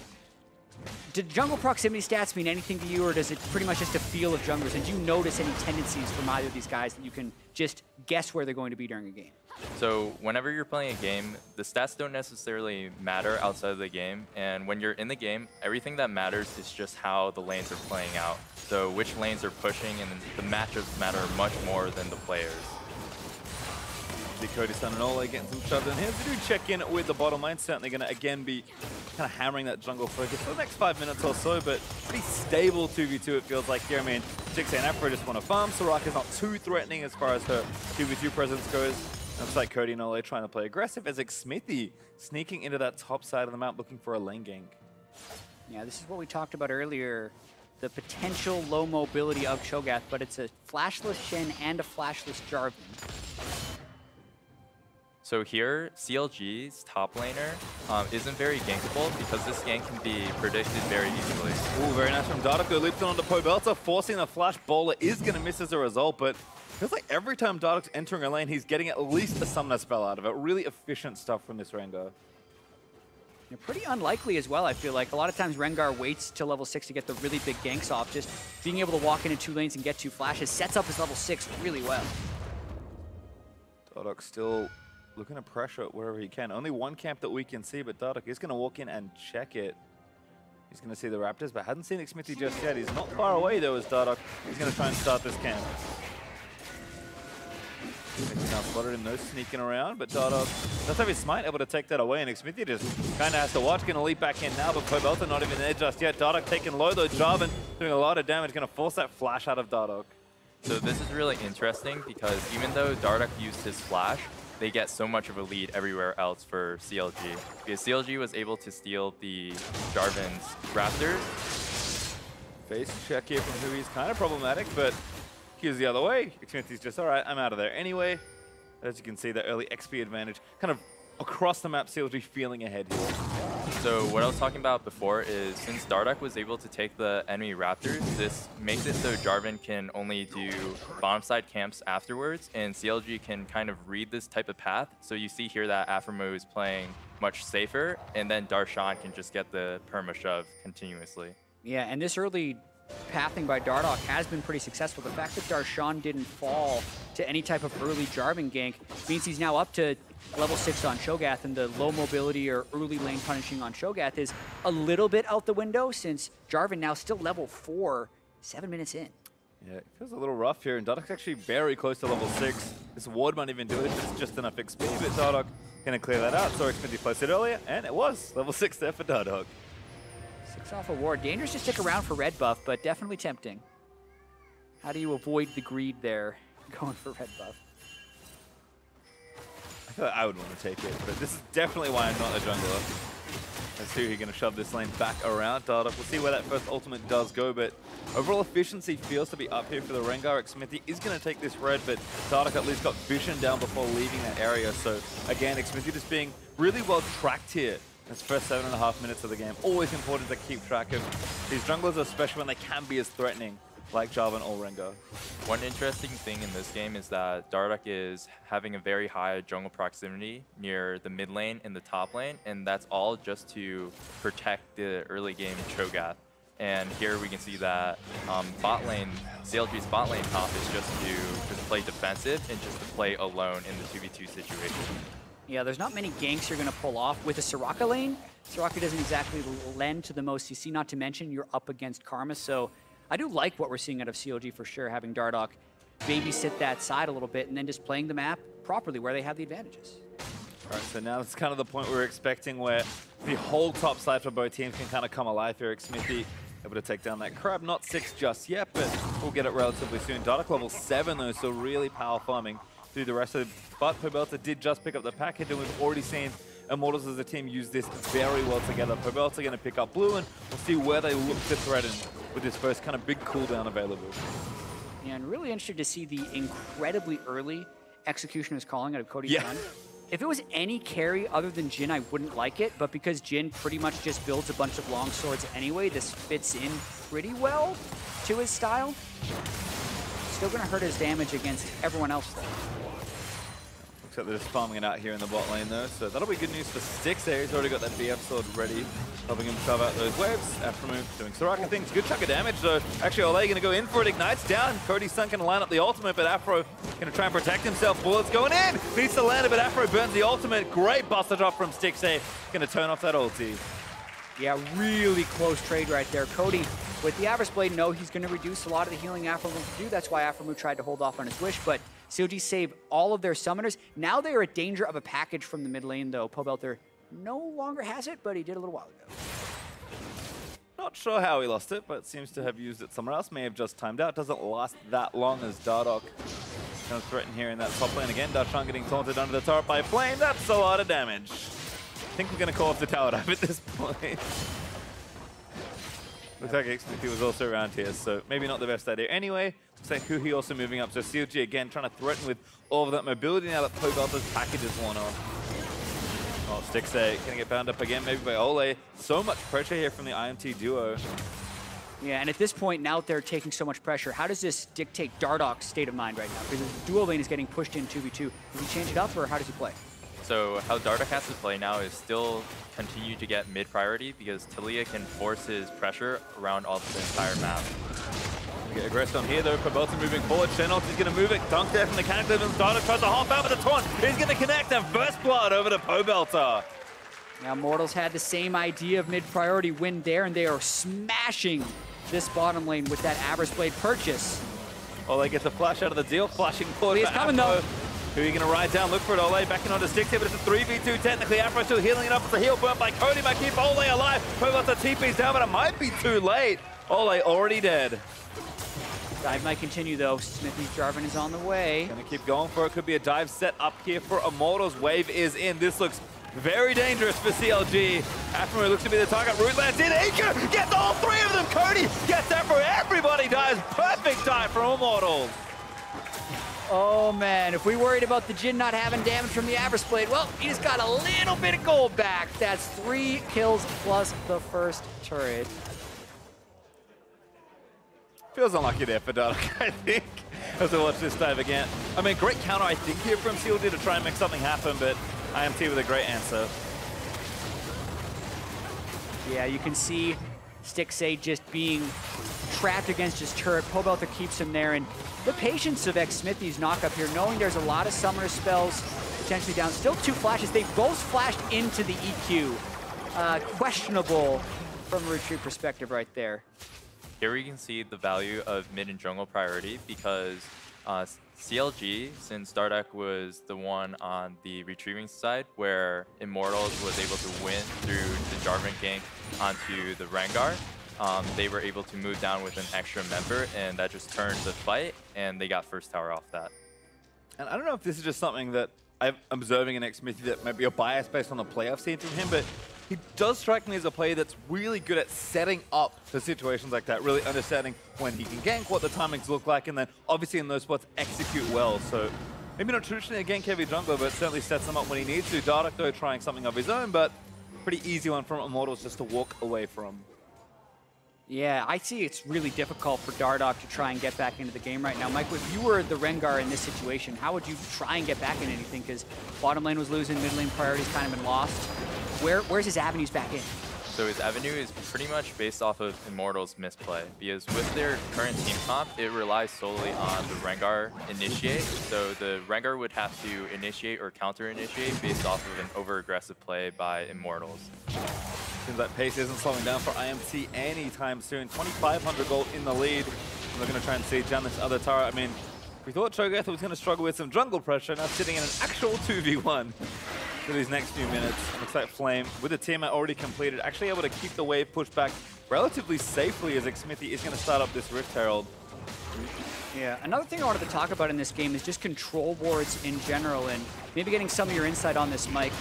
Did jungle proximity stats mean anything to you, or does it pretty much just a feel of junglers? And do you notice any tendencies from either of these guys that you can just guess where they're going to be during a game? So whenever you're playing a game, the stats don't necessarily matter outside of the game. And when you're in the game, everything that matters is just how the lanes are playing out. So which lanes are pushing, and the matchups matter much more than the players. The Cody Sun and Olleh getting some shoved in here. They do check in with the bottom lane. Certainly going to again be kind of hammering that jungle focus for the next 5 minutes or so, but pretty stable 2v2 it feels like here. I mean, Stixxay and Afro just want to farm. Soraka's not too threatening as far as her 2v2 presence goes. Looks like Cody and Olleh trying to play aggressive as Xmithie sneaking into that top side of the map looking for a lane gank. Yeah, this is what we talked about earlier. The potential low mobility of Cho'Gath, but it's a flashless Shen and a flashless Jarvan. So here, CLG's top laner isn't very gankable because this gank can be predicted very easily. Ooh, very nice from Dardoch. Who leaps on the Pobelter, forcing the flash. Bowler is going to miss as a result, but feels like every time Dardoch's entering a lane, he's getting at least a summoner spell out of it. Really efficient stuff from this Rengar. They're pretty unlikely as well, I feel like. A lot of times Rengar waits till level 6 to get the really big ganks off. Just being able to walk into 2 lanes and get 2 flashes sets up his level 6 really well. Dardoch still looking to pressure it wherever he can. Only one camp that we can see, but Dardoch is going to walk in and check it. He's going to see the Raptors, but hadn't seen Xmithie just yet. He's not far away, though, as Dardoch. He's going to try and start this camp. He's now spotted him, no sneaking around, but Dardoch does have his smite, able to take that away, and Xmithie just kind of has to watch. Going to leap back in now, but Pobelter not even there just yet. Dardoch taking low, though. Jarvan doing a lot of damage, going to force that flash out of Dardoch. So this is really interesting because even though Dardoch used his flash, they get so much of a lead everywhere else for CLG. Because CLG was able to steal the Jarvan's Raptors. Face check here from Huhi is kind of problematic, but here's the other way. Xmithie's just, all right, I'm out of there anyway. As you can see, the early XP advantage kind of across the map, CLG feeling ahead here. So what I was talking about before is since Dardoch was able to take the enemy Raptors, this makes it so Jarvan can only do bottom side camps afterwards, and CLG can kind of read this type of path. So you see here that aphromoo is playing much safer, and then Darshan can just get the perma shove continuously. Yeah, and this early pathing by Dardoch has been pretty successful. The fact that Darshan didn't fall to any type of early Jarvan gank means he's now up to level 6 on Cho'Gath, and the low mobility or early lane punishing on Cho'Gath is a little bit out the window since Jarvan now still level 4, 7 minutes in. Yeah, it feels a little rough here, and Dardoch's actually very close to level 6. This ward might even do it, it's just enough XP, but Dardoch going to clear that out. So Xmithie placed it earlier, and it was level 6 there for Dardoch. 6 off a ward. Dangerous to stick around for red buff, but definitely tempting. How do you avoid the greed there going for red buff? I feel like I would want to take it, but this is definitely why I'm not a jungler. That's Huhi going to shove this lane back around Dardoch. We'll see where that first ultimate does go, but overall efficiency feels to be up here for the Rengar. Xmithie is going to take this red, but Dardoch at least got vision down before leaving that area. So again, Xmithie just being really well tracked here. This first 7.5 minutes of the game. Always important to keep track of these junglers, especially when they can be as threatening like Jarvan or Rengar. One interesting thing in this game is that Dardoch is having a very high jungle proximity near the mid lane and the top lane, and that's all just to protect the early game Cho'Gath. And here we can see that bot lane, CLG's bot lane top is just to play defensive and just to play alone in the 2v2 situation. Yeah, there's not many ganks you're going to pull off. With a Soraka lane, Soraka doesn't exactly lend to the most CC, not to mention you're up against Karma. So I do like what we're seeing out of CLG for sure, having Dardoch babysit that side a little bit and then just playing the map properly where they have the advantages. All right, so now it's kind of the point we're expecting where the whole top side for both teams can kind of come alive here. Xmithie able to take down that crab. Not 6 just yet, but we'll get it relatively soon. Dardoch level 7 though, so really power farming through the rest of it. But Pobelter did just pick up the package, and we've already seen Immortals as a team use this very well together. Pobelter going to pick up blue, and we'll see where they look to threaten with this first kind of big cooldown available. Yeah, and really interested to see the incredibly early execution was calling out of Cody Sun. If it was any carry other than Jhin, I wouldn't like it, but because Jhin pretty much just builds a bunch of long swords anyway, this fits in pretty well to his style. Still gonna hurt his damage against everyone else though. Looks like they're just farming it out here in the bot lane though, so that'll be good news for Stixxay. He's already got that BF sword ready, helping him shove out those waves. aphromoo doing Soraka things, good chunk of damage though. Actually, Olleh gonna go in for it, ignites down. Cody Sun can line up the ultimate, but Afro gonna try and protect himself. Bullets going in, needs to land it, but Afro burns the ultimate. Great busted off from Stixxay, gonna turn off that ulti. Yeah, really close trade right there. Cody, with the Average Blade, no, he's going to reduce a lot of the healing aphromoo can do. That's why aphromoo tried to hold off on his wish, but CLG saved all of their summoners. Now they are at danger of a package from the mid lane, though. Pobelter no longer has it, but he did a little while ago. Not sure how he lost it, but seems to have used it somewhere else. May have just timed out. Doesn't last that long as Dardoch kind of threatened here in that top lane again. Darshan getting taunted under the turret by Flame. That's a lot of damage. I think we're going to call off the tower dive at this point. Looks like Xmithie was also around here, so maybe not the best idea. Anyway, looks like Huhi also moving up. So CLG again trying to threaten with all of that mobility now that Pobelter's package is worn off. Oh, Stixxay going to get bound up again, maybe by Olleh. So much pressure here from the IMT duo. Yeah, and at this point, now that they're taking so much pressure, how does this dictate Dardoch's state of mind right now? Because the duo lane is getting pushed in 2v2. Does he change it up, or how does he play? So how Dardoch has to play now is still continue to get mid priority because Taliyah can force his pressure around all the entire map. Get aggressed on here though, Pobelter moving forward. Shen is going to move it, dunk there from the mechanical and Dardoch tries to hop out with the taunt. He's going to connect and first blood over to Pobelter. Now Immortals had the same idea of mid priority win there, and they are smashing this bottom lane with that Average Blade purchase. Olleh gets a flash out of the deal, flashing forward. He's coming though. Who are you going to ride down? Look for it, Olleh backing onto Stixxay, but it's a 3v2 technically. Afro still healing it up. It's a heal burn by Cody, might keep Olleh alive. Pobelter TP's down, but it might be too late. Olleh already dead. Dive might continue though. Xmithie's Jarvan is on the way. Gonna keep going for it. Could be a dive set up here for Immortals. Wave is in. This looks very dangerous for CLG. aphromoo looks to be the target. Root lands in. Iker gets all 3 of them. Cody gets Afro. Everybody dies. Perfect dive from Immortals. Oh man, if we worried about the Jhin not having damage from the Average Blade, well, he just got a little bit of gold back. That's 3 kills plus the first turret. Feels unlucky there for Dardoch, I think, as we watch this dive again. I mean, great counter, I think, here from CLG to try and make something happen, but IMT with a great answer. Yeah, you can see Stixxay just being trapped against his turret. Pobelter keeps him there, and the patience of Xmithie's knock-up here, knowing there's a lot of summoner spells potentially down. Still 2 flashes. They both flashed into the EQ. Questionable from a retreat perspective right there. Here we can see the value of mid and jungle priority because CLG, since Dardoch was the one on the retrieving side where Immortals was able to win through the Jarvan gank onto the Rengar, they were able to move down with an extra member, and that just turned the fight, and they got first tower off that. And I don't know if this is just something that I'm observing in Xmithie that might be a bias based on the play I've seen from him, but he does strike me as a player that's really good at setting up for situations like that, really understanding when he can gank, what the timings look like, and then obviously in those spots execute well. So maybe not traditionally a gank-heavy jungler, but certainly sets him up when he needs to. Dardoch, though, trying something of his own, but pretty easy one from Immortals just to walk away from. Yeah, I see it's really difficult for Dardoch to try and get back into the game right now. Michael, if you were the Rengar in this situation, how would you try and get back in anything? Because bottom lane was losing, mid lane priority's kind of been lost. Where's his avenues back in? So his avenue is pretty much based off of Immortals' misplay, because with their current team comp, it relies solely on the Rengar initiate. So the Rengar would have to initiate or counter-initiate based off of an over-aggressive play by Immortals. Seems like pace isn't slowing down for IMT anytime soon. 2,500 gold in the lead. And they're going to try and siege down this other tower. I mean, we thought Cho'Gath was going to struggle with some jungle pressure, now sitting in an actual 2v1. for these next few minutes. Looks like Flame, with the teammate already completed, actually able to keep the wave pushed back relatively safely as Xmithie is going to start up this Rift Herald. Yeah, another thing I wanted to talk about in this game is just control wards in general, and maybe getting some of your insight on this, Mike.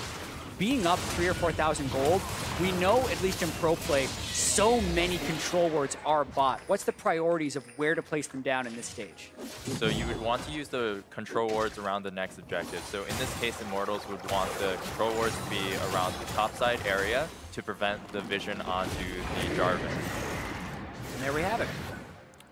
Being up 3,000 or 4,000 gold, we know, at least in pro play, so many control wards are bought. What's the priorities of where to place them down in this stage? So you would want to use the control wards around the next objective. So in this case, Immortals would want the control wards to be around the topside area to prevent the vision onto the Jarvan. And there we have it.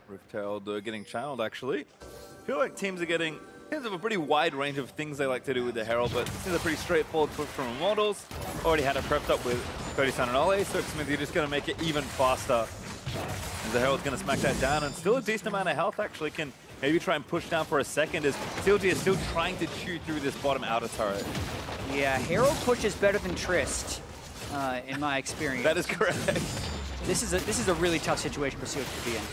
Rift Herald getting channeled, actually. I feel like teams are getting teams have a pretty wide range of things they like to do with the Herald, but this is a pretty straightforward push from Immortals. Already had it prepped up with Cody Sun and Olleh, so Xmithie just going to make it even faster. And the Herald's going to smack that down, and still a decent amount of health actually can maybe try and push down for a second as CLG is still trying to chew through this bottom outer turret. Yeah, Herald pushes better than Trist, in my experience. That is correct. This is a really tough situation for CLG to be in.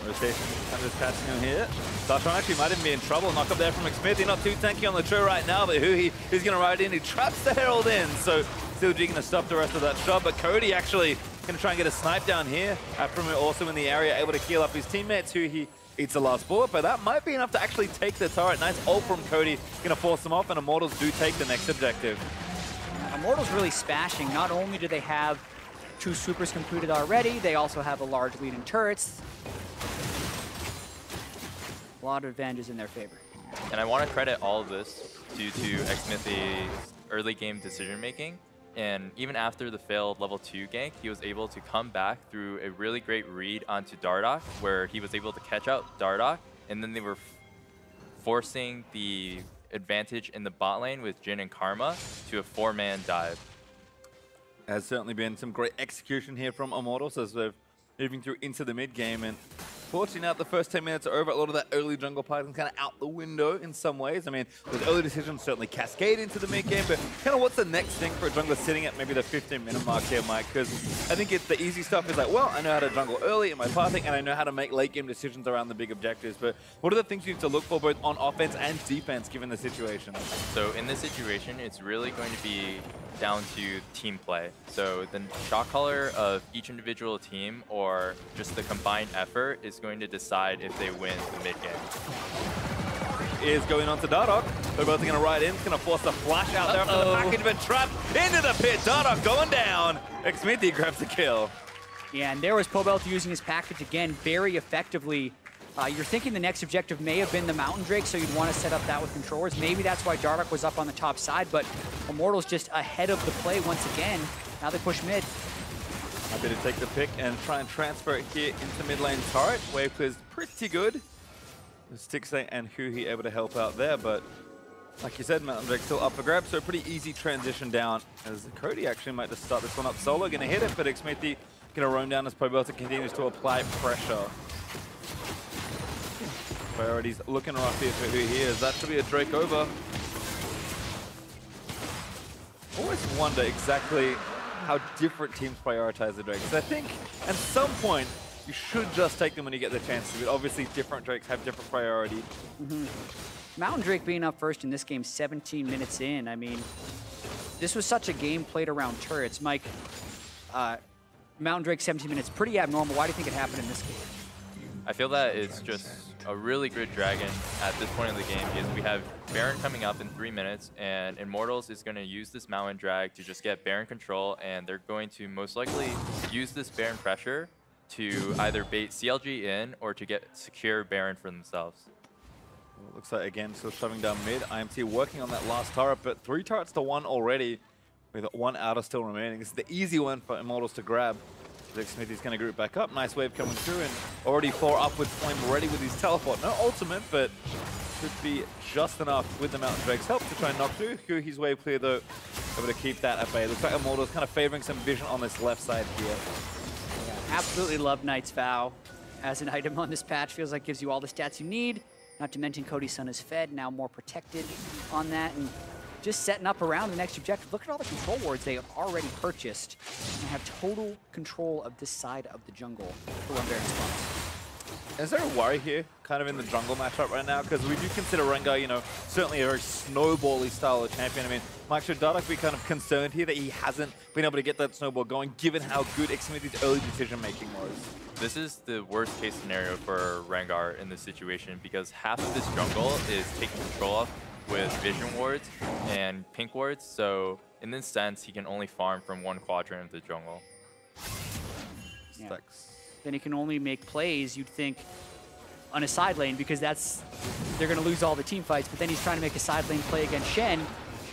Rotation kind of just catching him here. Darshan actually might even be in trouble. Knock up there from Xmithie. Not too tanky on the true right now, but Huhi is going to ride in. He traps the Herald in. So CLG going to stop the rest of that shot, but Cody actually going to try and get a snipe down here. aphromoo also in the area, able to heal up his teammates. Huhi eats the last bullet, but that might be enough to actually take the turret. Nice ult from Cody. Going to force them off, and Immortals do take the next objective. Immortals really smashing. Not only do they have 2 supers completed already, they also have a large lead in turrets. A lot of advantages in their favor. And I want to credit all of this due to Xmithie's early game decision making. And even after the failed level 2 gank, he was able to come back through a really great read onto Dardoch, where he was able to catch out Dardoch, and then they were forcing the advantage in the bot lane with Jhin and Karma to a 4-man dive. Has certainly been some great execution here from Immortals as they're moving through into the mid game, and fortunately now the first 10 minutes are over. A lot of that early jungle play is kind of out the window in some ways. I mean, those early decisions certainly cascade into the mid game, but kind of what's the next thing for a jungler sitting at maybe the 15-minute mark here, Mike? Because I think it's the easy stuff is like, well, I know how to jungle early in my pathing, and I know how to make late game decisions around the big objectives. But what are the things you need to look for both on offense and defense given the situation? So in this situation, it's really going to be down to team play. So the shot caller of each individual team or just the combined effort is going to decide if they win the mid game. Is going on to Dardoch. They're both going to ride in. It's going to force a flash out there after the package, but trapped into the pit. Dardoch going down. Xmithie grabs the kill. Yeah, and there was Pobelter using his package again very effectively. You're thinking the next objective may have been the Mountain Drake, so you'd want to set up that with controllers. Maybe that's why Dardoch was up on the top side, but Immortals just ahead of the play once again. Now they push mid. Happy to take the pick and try and transfer it here into mid lane turret. Wave clear's pretty good. Stixxay and Huhi able to help out there, but like you said, Mountain Drake still up for grabs, so a pretty easy transition down as Cody actually might just start this one up solo. Gonna hit it, but Xmithie gonna roam down as Pobelter continues to apply pressure. Priorities looking rough here for Huhi as that should be a Drake over. Always wonder exactly how different teams prioritize the Drakes. I think at some point you should just take them when you get the chance to, but obviously different Drakes have different priority. Mountain Drake being up first in this game 17 minutes in. I mean, this was such a game played around turrets. Mike, Mountain Drake 17 minutes, pretty abnormal. Why do you think it happened in this game? I feel that it's just a really good dragon at this point in the game because we have Baron coming up in 3 minutes, and Immortals is going to use this Mountain Drag to just get Baron control, and they're going to most likely use this Baron pressure to either bait CLG in or to get secure Baron for themselves. Well, looks like again still shoving down mid. IMT working on that last turret, but 3 turrets to 1 already with 1 outer still remaining. This is the easy one for Immortals to grab. Xmithie's going to group back up. Nice wave coming through, and already 4 upwards Flame ready with his teleport. No ultimate, but should be just enough with the Mountain Drake's help to try and knock through. Huhi's wave clear though, able to keep that at bay. Looks like Immortals kind of favoring some vision on this left side here. Yeah, absolutely love Knight's Vow as an item on this patch. Feels like gives you all the stats you need. Not to mention Cody Sun is fed, now more protected on that. And just setting up around the next objective. Look at all the control wards they have already purchased and have total control of this side of the jungle for one Baron spots. Is there a worry here, kind of in the jungle matchup right now? Because we do consider Rengar, you know, certainly a very snowbally style of champion. I mean, Mike, should Dardoch be kind of concerned here that he hasn't been able to get that snowball going, given how good Xmithie's early decision-making was? This is the worst case scenario for Rengar in this situation because half of this jungle is taken control of with vision wards and pink wards. So in this sense, he can only farm from one quadrant of the jungle. Yeah. Then he can only make plays, you'd think, on a side lane because they're going to lose all the team fights. But then he's trying to make a side lane play against Shen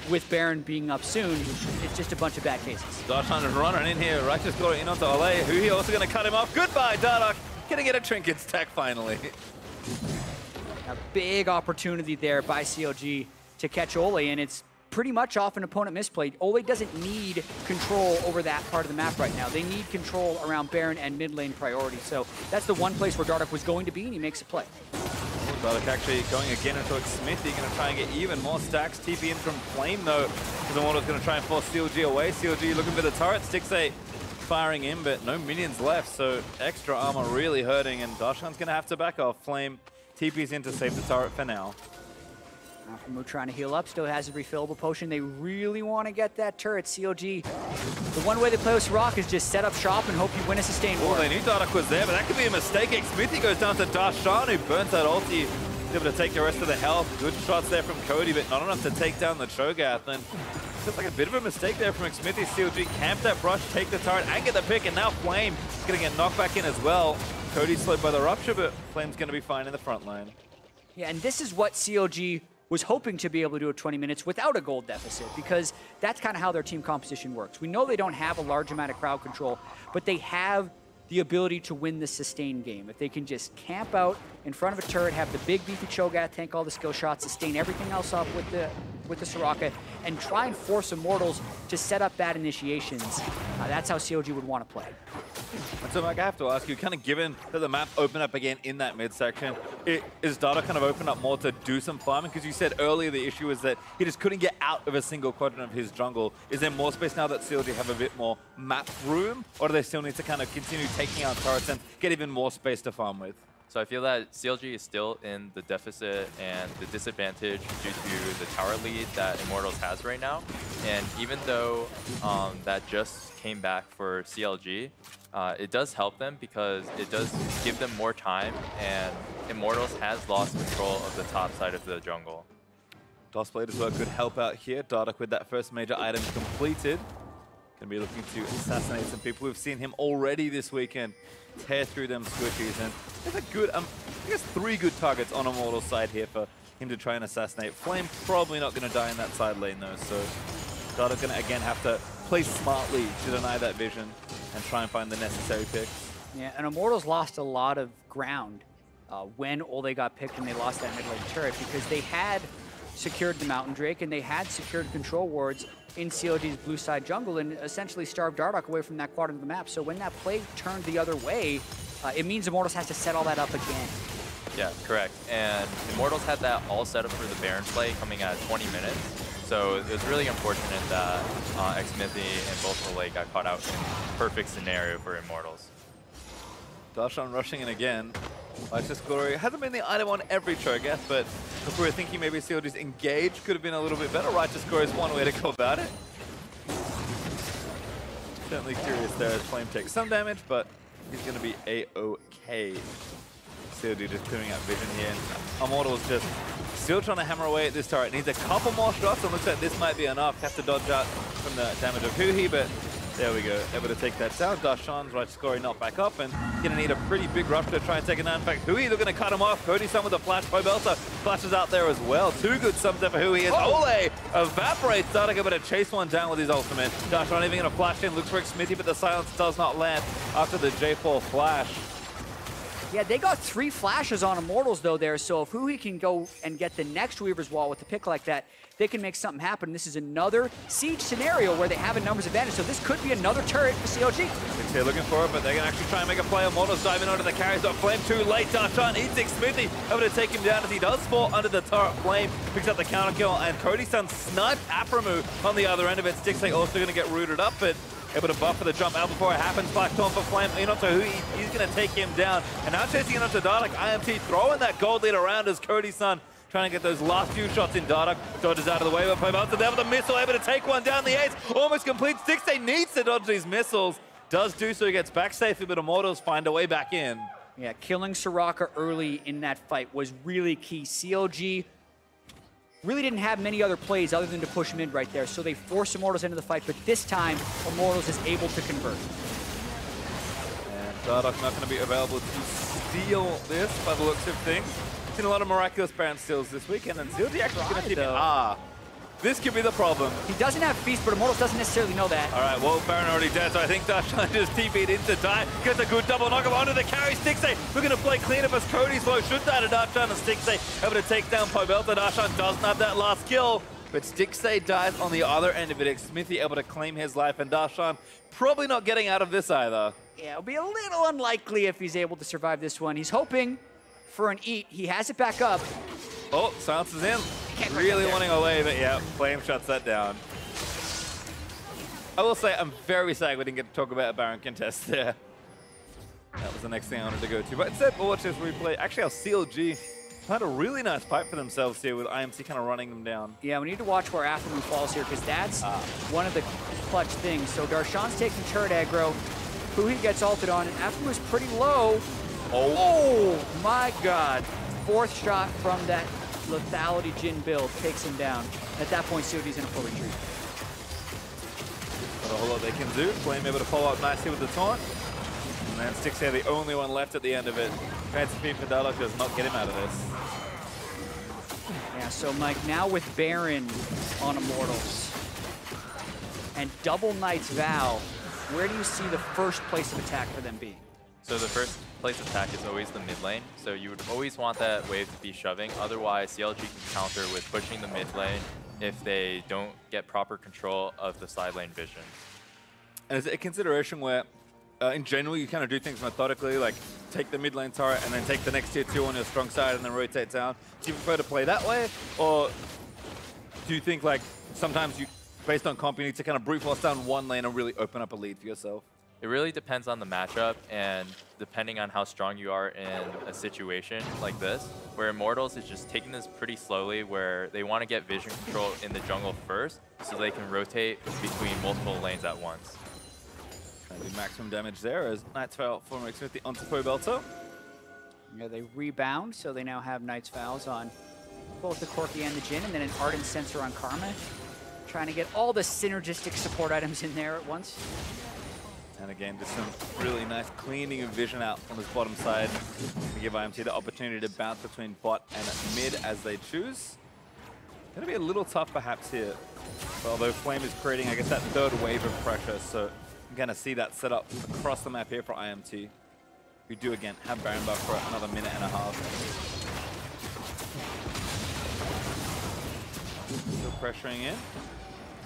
with Baron being up soon. It's just a bunch of bad cases. Darshan is running in here. Righteous got it in onto Olleh. Huhi also going to cut him off. Goodbye, Dardoch. Gonna get a trinket stack finally. A big opportunity there by CLG to catch Olleh, and it's pretty much off an opponent misplay. Olleh doesn't need control over that part of the map right now. They need control around Baron and mid lane priority. So that's the one place where Dardoch was going to be, and he makes a play. Dardoch actually going again into Xmithie, going to try and get even more stacks. TP in from Flame though, because Immortals going to try and force CLG away. CLG looking for the turret. Stixxay firing in, but no minions left, so extra armor really hurting, and Darshan's going to have to back off. Flame TP's in to save the turret for now. aphromoo trying to heal up, still has a refillable potion. They really want to get that turret. CLG, the one way they play with Soraka is just set up shop and hope you win a sustained war. Oh, they knew Dardoch was there, but that could be a mistake. Xmithie goes down to Darshan, who burns that ulti. Able to take the rest of the health. Good shots there from Cody, but not enough to take down the Cho'Gath. And just like a bit of a mistake there from Xmithie. CLG camp that brush, take the turret, and get the pick, and now Flame is going to get knocked back in as well. Cody's slowed by the rupture, but Flame's going to be fine in the front line. Yeah, and this is what CLG was hoping to be able to do at 20 minutes without a gold deficit, because that's kind of how their team composition works. We know they don't have a large amount of crowd control, but they have the ability to win the sustained game. If they can just camp out in front of a turret, have the big beefy Cho'Gath tank all the skill shots, sustain everything else up with the Soraka, and try and force Immortals to set up bad initiations, that's how CLG would want to play. And so, Mike, I have to ask you, kind of given that the map opened up again in that midsection, is Dardoch kind of opened up more to do some farming? Because you said earlier the issue is that he just couldn't get out of a single quadrant of his jungle. Is there more space now that CLG have a bit more map room? Or do they still need to kind of continue taking out turrets and get even more space to farm with? So I feel that CLG is still in the deficit and the disadvantage due to the tower lead that Immortals has right now. And even though that just came back for CLG, it does help them because it does give them more time, and Immortals has lost control of the top side of the jungle. DOSblade as well could help out here. Dardoch with that first major item completed. Going to be looking to assassinate some people. We've seen him already this weekend tear through them squishies, and there's a good, I guess 3 good targets on Immortal's side here for him to try and assassinate. Flame probably not going to die in that side lane though, so Dardoch going to again have to play smartly to deny that vision and try and find the necessary picks. Yeah, and Immortals lost a lot of ground when Olleh got picked and they lost that mid lane turret, because they had secured the Mountain Drake and they had secured control wards in CLG's blue side jungle and essentially starved Dardoch away from that quadrant of the map. So when that play turned the other way, it means Immortals has to set all that up again. Yeah, correct. And Immortals had that all set up for the Baron play coming at 20 minutes. So it was really unfortunate that Xmithie and both Olleh got caught out in a perfect scenario for Immortals. Darshan rushing in again. Righteous Glory hasn't been the item on every Cho'Gath, but if we were thinking maybe CLG's engage could have been a little bit better, Righteous Glory is one way to go about it. Certainly curious there as Flame takes some damage, but he's going to be A-OK. CLG just clearing out vision here, and Immortals just still trying to hammer away at this turret. Needs a couple more shots, and looks like this might be enough. Have to dodge out from the damage of Huhi, but there we go, able to take that down. Darshan's Righteous Glory not back up, and gonna need a pretty big rush to try and take it down. In fact, Huhi, they're gonna cut him off. Cody Sun with the flash. Pobelter flashes out there as well. 2 good sums there for Huhi, as Olleh evaporates. Dardoch able to chase one down with his ultimate. Darshan even gonna flash in, looks for Xmithie, but the silence does not land after the J4 flash. Yeah, they got 3 flashes on Immortals though there, so if Huhi can go and get the next Weaver's Wall with a pick like that, they can make something happen. This is another siege scenario where they have a numbers advantage, so this could be another turret for CLG. They're looking for it, but they can actually try and make a play. Immortals diving onto the carries, got Flame too late. Darshan eats Xmithie, able to take him down as he does fall under the turret. Flame picks up the counter kill, and Cody Sun sniped aphromoo on the other end of it. Stixxay also going to get rooted up, but able to buffer the jump out before it happens. Black Taunt for Flame, onto Huhi, he's going to take him down. And now chasing it onto Dardoch, IMT throwing that gold lead around as Cody Sun trying to get those last few shots in. Dardoch dodges out of the way, but Pobelter there with a missile, able to take one down the ace, almost complete. Stixxay needs to dodge these missiles, does do so, he gets back safely, but Immortals find a way back in. Yeah, killing Soraka early in that fight was really key. CLG really didn't have many other plays other than to push mid right there, so they forced Immortals into the fight, but this time, Immortals is able to convert. And Dardoch not going to be available to steal this by the looks of things. Seen a lot of miraculous Baron steals this weekend, and CLG actually going to keep it. This could be the problem. He doesn't have Feast, but Immortals doesn't necessarily know that. All right, well, Baron already dead, so I think Darshan just TP'd into die. Gets a good double knock onto the carry. Stixxay looking to play clean up as Cody's low. Should die to Darshan, and Stixxay able to take down Pobelter. Darshan doesn't have that last kill, but Stixxay dies on the other end of it. Xmithie able to claim his life, and Darshan probably not getting out of this either. Yeah, it'll be a little unlikely if he's able to survive this one. He's hoping for an eat. He has it back up. Oh, Silence is in. Really wanting Olleh, but yeah, Flame shuts that down. I will say I'm very sad we didn't get to talk about a Baron contest there. That was the next thing I wanted to go to. But instead, we'll watch this replay. Actually, our CLG had a really nice fight for themselves here with IMT kind of running them down. Yeah, we need to watch where aphromoo falls here because that's one of the clutch things. So Darshan's taking turret aggro. Huhi gets ulted on, and aphromoo pretty low. Oh my god. Fourth shot from that lethality Jhin build takes him down. At that point, COD's in a full retreat. Not a whole lot they can do. Flame able to follow up nicely with the taunt. And then Stixxay the only one left at the end of it. Fancy feet for Dardoch does not get him out of this. Yeah, so Mike, now with Baron on Immortals and double Knight's Vow, where do you see the first place of attack for them being? So the first place of attack is always the mid lane, so you would always want that wave to be shoving. Otherwise, CLG can counter with pushing the mid lane if they don't get proper control of the side lane vision. And is it a consideration where, in general, you kind of do things methodically, like take the mid lane turret and then take the next tier 2 on your strong side and then rotate down? Do you prefer to play that way? Or do you think, like, sometimes you, based on comp, you need to kind of brute force down one lane and really open up a lead for yourself? It really depends on the matchup, and depending on how strong you are in a situation like this, where Immortals is just taking this pretty slowly, where they want to get vision control in the jungle first, so they can rotate between multiple lanes at once. Maybe maximum damage there as Knight's Vow from Xmithie onto Pobelter. Yeah, they rebound, so they now have Knight's Vows on both the Corki and the Jhin, and then an Ardent Sensor on Karma. Trying to get all the synergistic support items in there at once. And again, just some really nice cleaning of vision out on this bottom side to give IMT the opportunity to bounce between bot and mid as they choose. Going to be a little tough perhaps here, although Flame is creating, I guess, that third wave of pressure, so I'm going to see that set up across the map here for IMT, who do again have Baron buff for another minute and a half. Still pressuring in.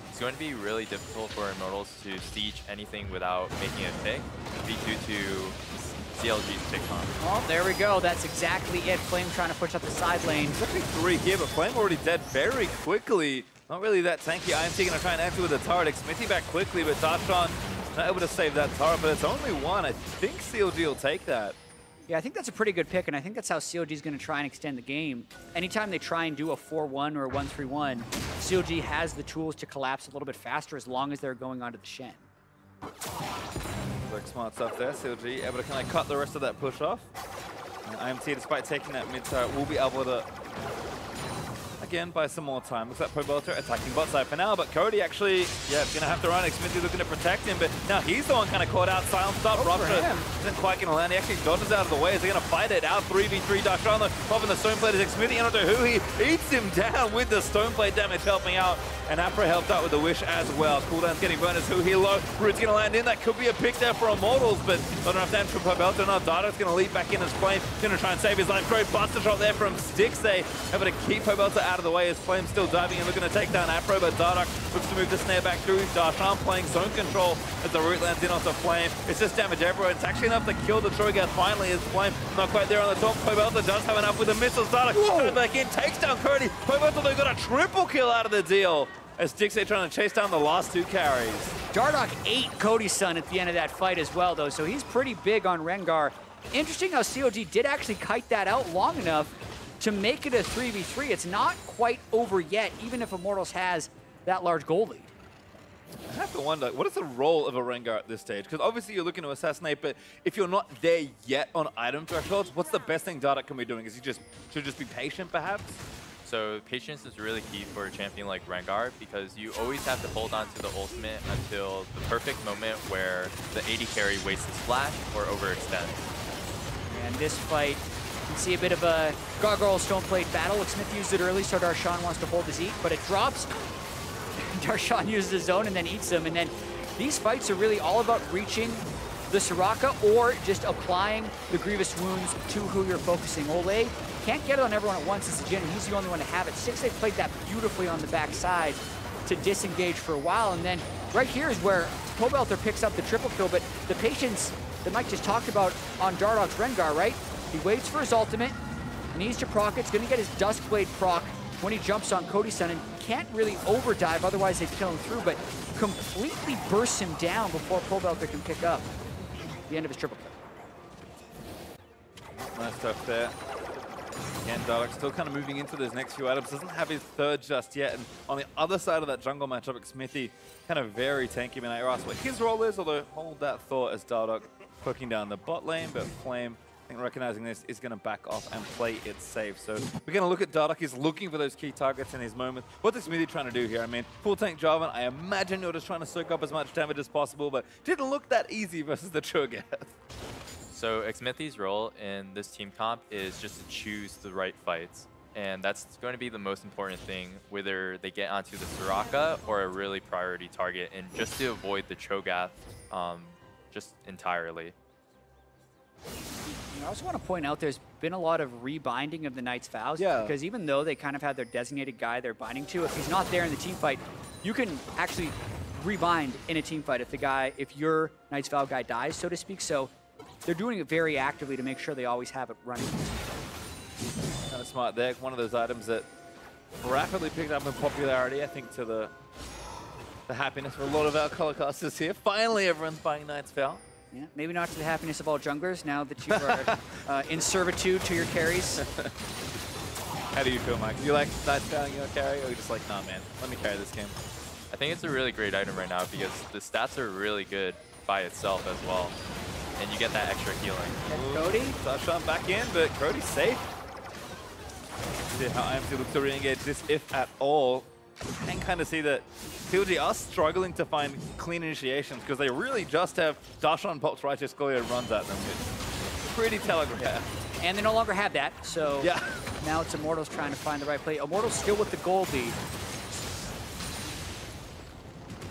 It's going to be really difficult for Immortals to siege anything without making a pick, due to CLG's pick comp. Oh, there we go. That's exactly it. Flame trying to push up the side lane. It's actually 3 here, but Flame already dead very quickly. Not really that tanky. IMT going to try and answer with a turret. Xmithie back quickly, but Darshan not able to save that turret, but it's only one. I think CLG will take that. Yeah, I think that's a pretty good pick, and I think that's how CLG is going to try and extend the game. Anytime they try and do a 4-1 or a 1-3-1, CLG has the tools to collapse a little bit faster as long as they're going onto the Shen. Like smart stuff there. CLG able to kind of cut the rest of that push off. And IMT, despite taking that mid turret, will be able to again buy some more time. Looks like Pobelter attacking bot side for now, but Cody actually, yeah, going to have to run. Xmithie looking to protect him, but now he's the one kind of caught out. Silence up. Rupture isn't quite going to land. He actually dodges out of the way. Is he going to fight it out? 3v3. Darshan popping the stone plate as Xmithie onto Huhi. Eats him down with the stone plate damage helping out. And Afro helped out with the wish as well. Cooldown's getting burned as Huhi low. Root's going to land in. That could be a pick there for Immortals, but not enough damage for Pobelter. Now Dardoch's going to leap back in as Flame. Going to try and save his life. Great buster shot there from Stixxay. Able to keep Pobelter out of the way as Flame still diving and looking to take down Afro, but Dardoch looks to move the snare back through. Darshan playing zone control as the root lands in onto Flame. It's just damage everywhere. It's actually enough to kill the Cho'Gath finally as Flame not quite there on the top. Pobelter does have enough with the missiles. Dardoch coming back in, takes down Cody. Pobelter though got a triple kill out of the deal. as Stixxay trying to chase down the last 2 carries. Dardoch ate Cody Sun at the end of that fight as well, though, so he's pretty big on Rengar. Interesting how CLG did actually kite that out long enough to make it a 3v3. It's not quite over yet, even if Immortals has that large goal lead. I have to wonder, what is the role of a Rengar at this stage? Because obviously you're looking to assassinate, but if you're not there yet on item thresholds, what's the best thing Dardoch can be doing? Is he should just be patient, perhaps? So patience is really key for a champion like Rengar because you always have to hold on to the ultimate until the perfect moment where the AD carry wastes his flash or overextends. And this fight, you can see a bit of a gargoyle stone plate battle. Xmithie used it early, so Darshan wants to hold his eat, but it drops. Darshan uses his zone and then eats them. And then these fights are really all about reaching the Soraka or just applying the grievous wounds to who you're focusing. Olleh can't get it on everyone at once. It's the Jhin, and he's the only one to have it. Stixxay played that beautifully on the backside to disengage for a while. And then right here is where Pobelter picks up the triple kill, but the patience that Mike just talked about on Dardoch's Rengar, right? He waits for his ultimate, needs to proc it, he's gonna get his Duskblade proc when he jumps on Cody Sun and can't really overdive, otherwise they'd kill him through, but completely bursts him down before Pobelter can pick up the end of his triple kill. Nice stuff there. Again, Dardoch still kind of moving into those next few items. Doesn't have his third just yet. And on the other side of that jungle matchup, Xmithie kind of very tanky. I mean, I asked what his role is, although hold that thought as Dardoch poking down the bot lane, but Flame, I think recognizing this, is going to back off and play it safe. So we're going to look at Dardoch. He's looking for those key targets in his moment. What's Xmithie trying to do here? I mean, full tank Jarvan, I imagine you're just trying to soak up as much damage as possible, but didn't look that easy versus the Cho'Gath. So Xmithie's role in this team comp is just to choose the right fights. And that's going to be the most important thing, whether they get onto the Soraka or a really priority target, and just to avoid the Cho'Gath just entirely. I also want to point out there's been a lot of rebinding of the Knight's Vows, because even though they kind of have their designated guy they're binding to, if he's not there in the team fight, you can actually rebind in a team fight if your Knight's Vow guy dies, so to speak. So they're doing it very actively to make sure they always have it running. Kind of smart there. One of those items that rapidly picked up in popularity, I think, to the happiness for a lot of our color casters here. Finally, everyone's buying Knight's Vow. Yeah, maybe not to the happiness of all junglers now that you are in servitude to your carries. How do you feel, Mike? Do you like Knight's Vow in your carry, or are you just like, nah, man, let me carry this game? I think it's a really great item right now because the stats are really good by itself as well. And you get that extra healing. And Cody? Darshan back in, but Cody's safe. See how IMT looks to re-engage this, if at all. You can kind of see that CLG are struggling to find clean initiations because they really just have Darshan pops righteous Goyo and runs at them. It's pretty telegraphed. Yeah. And they no longer have that, so now it's Immortals trying to find the right play. Immortals still with the gold lead.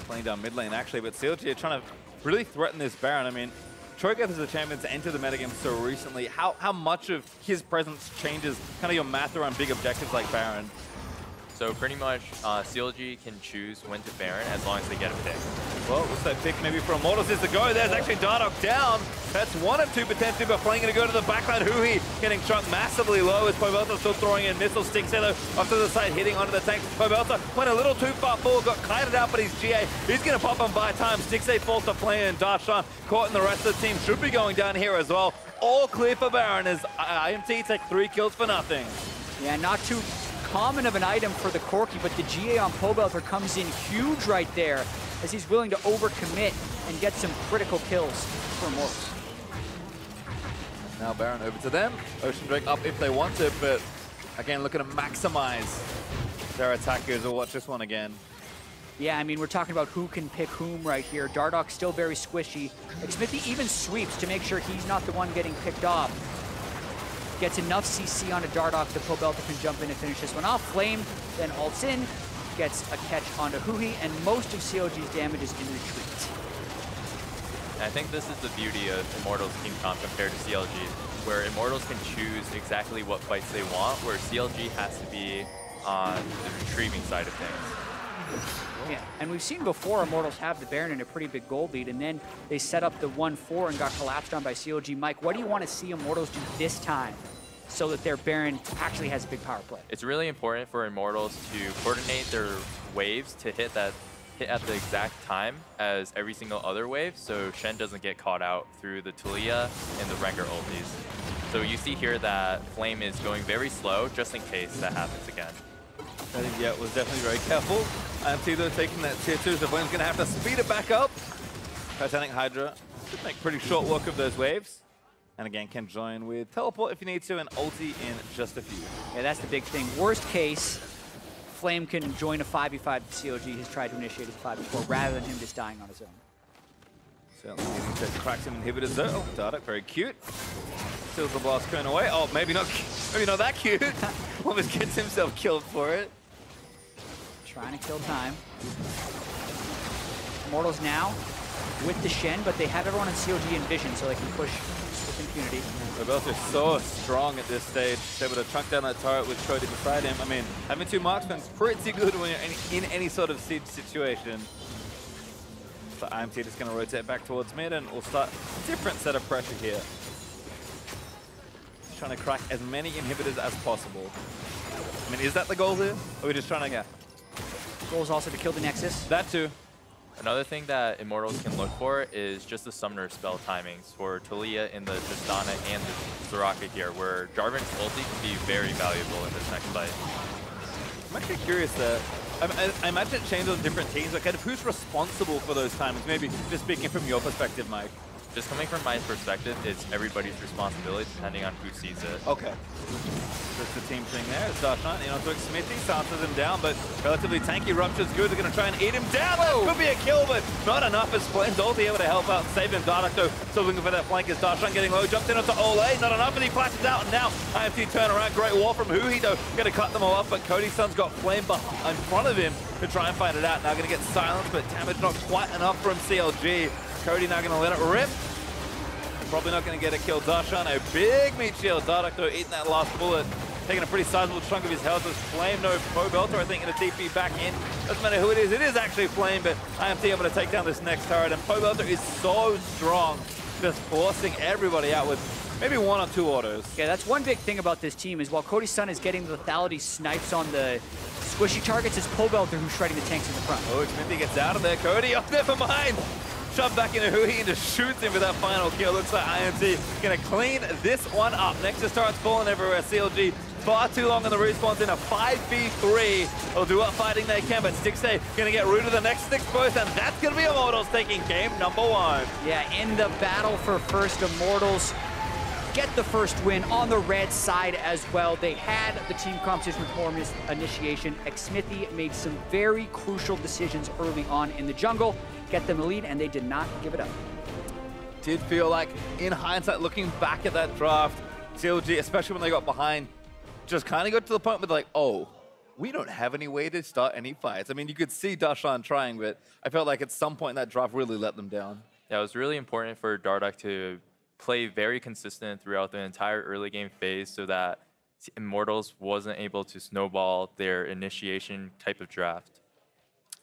Playing down mid lane, actually, but CLG are trying to really threaten this Baron. I mean, Cho'Gath is a champion to enter the metagame so recently. How much of his presence changes kind of your math around big objectives like Baron? So pretty much CLG can choose when to Baron as long as they get a pick. Well, what's that pick maybe for Immortals is the go. There's actually Dardoch down. That's one of two potentially, but Flame going to go to the backline. Huhi getting shot massively low as Pobelter still throwing in missiles. Stixxay though up to the side hitting onto the tank. Pobelter went a little too far forward, got kited out, but he's GA. He's going to pop him by time. Stixxay falls to Flame and Darshan caught, and the rest of the team should be going down here as well. All clear for Baron as IMT take 3 kills for nothing. Yeah, not too common of an item for the Corki, but the GA on Pobelter comes in huge right there as he's willing to overcommit and get some critical kills for Immortals. Now Baron over to them. Ocean Drake up if they want it, but again, looking to maximize their attackers. We'll watch this one again. Yeah, I mean, we're talking about who can pick whom right here. Dardoch still very squishy. Xmithie even sweeps to make sure he's not the one getting picked off. Gets enough CC onto Dardoch that Pobelter can jump in and finish this one off. Flame then ults in, gets a catch onto Huhi, and most of CLG's damage is in retreat. And I think this is the beauty of Immortals team comp compared to CLG, where Immortals can choose exactly what fights they want, where CLG has to be on the retrieving side of things. Yeah, and we've seen before Immortals have the Baron in a pretty big gold lead, and then they set up the 1-4 and got collapsed on by CLG. Mike, what do you want to see Immortals do this time so that their Baron actually has a big power play. It's really important for Immortals to coordinate their waves to hit at the exact time as every single other wave, so Shen doesn't get caught out through the Taliyah and the Rengar ultis. So you see here that Flame is going very slow, just in case that happens again. I think, yeah, was definitely very careful. IMT though taking that tier 2, so Flame's gonna have to speed it back up. Titanic Hydra should make pretty short work of those waves. And again, can join with teleport if you need to, and ulti in just a few. Yeah, that's the big thing. Worst case, Flame can join a 5v5 that CLG has tried to initiate as a 5v4 rather than him just dying on his own. Certainly needing to crack some inhibitors though. Oh, Dardoch, very cute. Steals the blast cone away. Oh, maybe not that cute. Almost gets himself killed for it. Trying to kill time. Immortals now with the Shen, but they have everyone in CLG and Vision, so they can push with impunity. Pobelter so strong at this stage. He's able to chunk down that turret with Cody beside him. I mean, having 2 marksmen's pretty good when you're in any sort of siege situation. So IMT just going to rotate back towards mid, and we'll start a different set of pressure here. Trying to crack as many inhibitors as possible. I mean, is that the goal here? Or are we just trying to... Yeah. Goal is also to kill the Nexus. That too. Another thing that Immortals can look for is just the summoner spell timings for Taliyah in the Tristana and the Soraka here, where Jarvan's ulti can be very valuable in this next fight. I'm actually curious there. I imagine it changes on different teams, but kind of who's responsible for those timings? Maybe just speaking from your perspective, Mike. Just coming from my perspective, it's everybody's responsibility depending on who sees it. Okay. That's the team thing there. It's Darshan, you know, to Xmithie, silences him down, but relatively tanky. Rupture's good. They're going to try and eat him down. That could be a kill, but not enough as Flame's ulti able to help out and save him. Dardoch, though, still looking for that flank as Darshan getting low. Jumps in onto Olleh. Not enough, and he flashes out. And now IMT turn around. Great wall from Huhi, though. Going to cut them all off, but Cody Sun's got Flame in front of him to try and fight it out. Now going to get silenced, but damage not quite enough from CLG. Cody now going to let it rip. Probably not going to get a kill. Darshan, a big meat shield. Dardoch, though, eating that last bullet. Taking a pretty sizable chunk of his health as Flame. No, Pobelter, I think, in a TP back in. Doesn't matter who it is actually Flame, but IMT able to take down this next turret. And Pobelter is so strong, just forcing everybody out with maybe 1 or 2 autos. Yeah, that's one big thing about this team is while Cody Sun is getting the lethality snipes on the squishy targets, it's Pobelter who's shredding the tanks in the front. Oh, Xmithie gets out of there. Cody, oh, never mind. Shoved back into Huhi and just shoots him for that final kill. Looks like IMT going to clean this one up. Nexus turrets falling everywhere. CLG far too long on the respawns in a 5v3. They'll do what fighting they can, but Stixxay going to get rooted the next Stix burst, and that's going to be Immortals taking game number 1. Yeah, in the battle for first, Immortals get the first win on the red side as well. They had the team competition with more initiation. Xmithie made some very crucial decisions early on in the jungle, get them the lead, and they did not give it up. Did feel like, in hindsight, looking back at that draft, CLG, especially when they got behind, just kind of got to the point where like, oh, we don't have any way to start any fights. I mean, you could see Darshan trying, but I felt like at some point that draft really let them down. Yeah, it was really important for Dardoch to play very consistent throughout the entire early game phase so that Immortals wasn't able to snowball their initiation type of draft.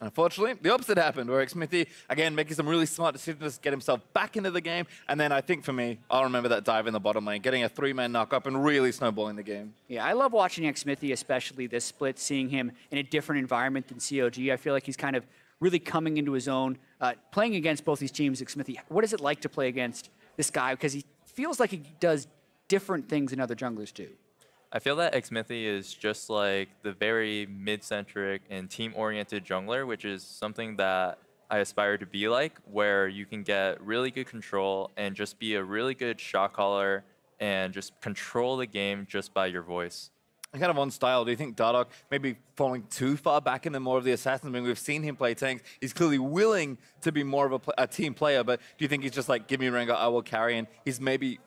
Unfortunately, the opposite happened, where Xmithie, again, making some really smart decisions to get himself back into the game. And then I think for me, I'll remember that dive in the bottom lane, getting a 3-man knock-up and really snowballing the game. Yeah, I love watching Xmithie, especially this split, seeing him in a different environment than CLG. I feel like he's kind of really coming into his own, playing against both these teams. Xmithie, what is it like to play against this guy? Because he feels like he does different things than other junglers do. I feel that Xmithie is just like the very mid-centric and team-oriented jungler, which is something that I aspire to be like, where you can get really good control and just be a really good shot caller and just control the game just by your voice. And kind of on style, do you think Dardoch maybe falling too far back into more of the assassins? I mean, we've seen him play tanks. He's clearly willing to be more of a team player, but do you think he's just like, give me Rengar, I will carry, and he's maybe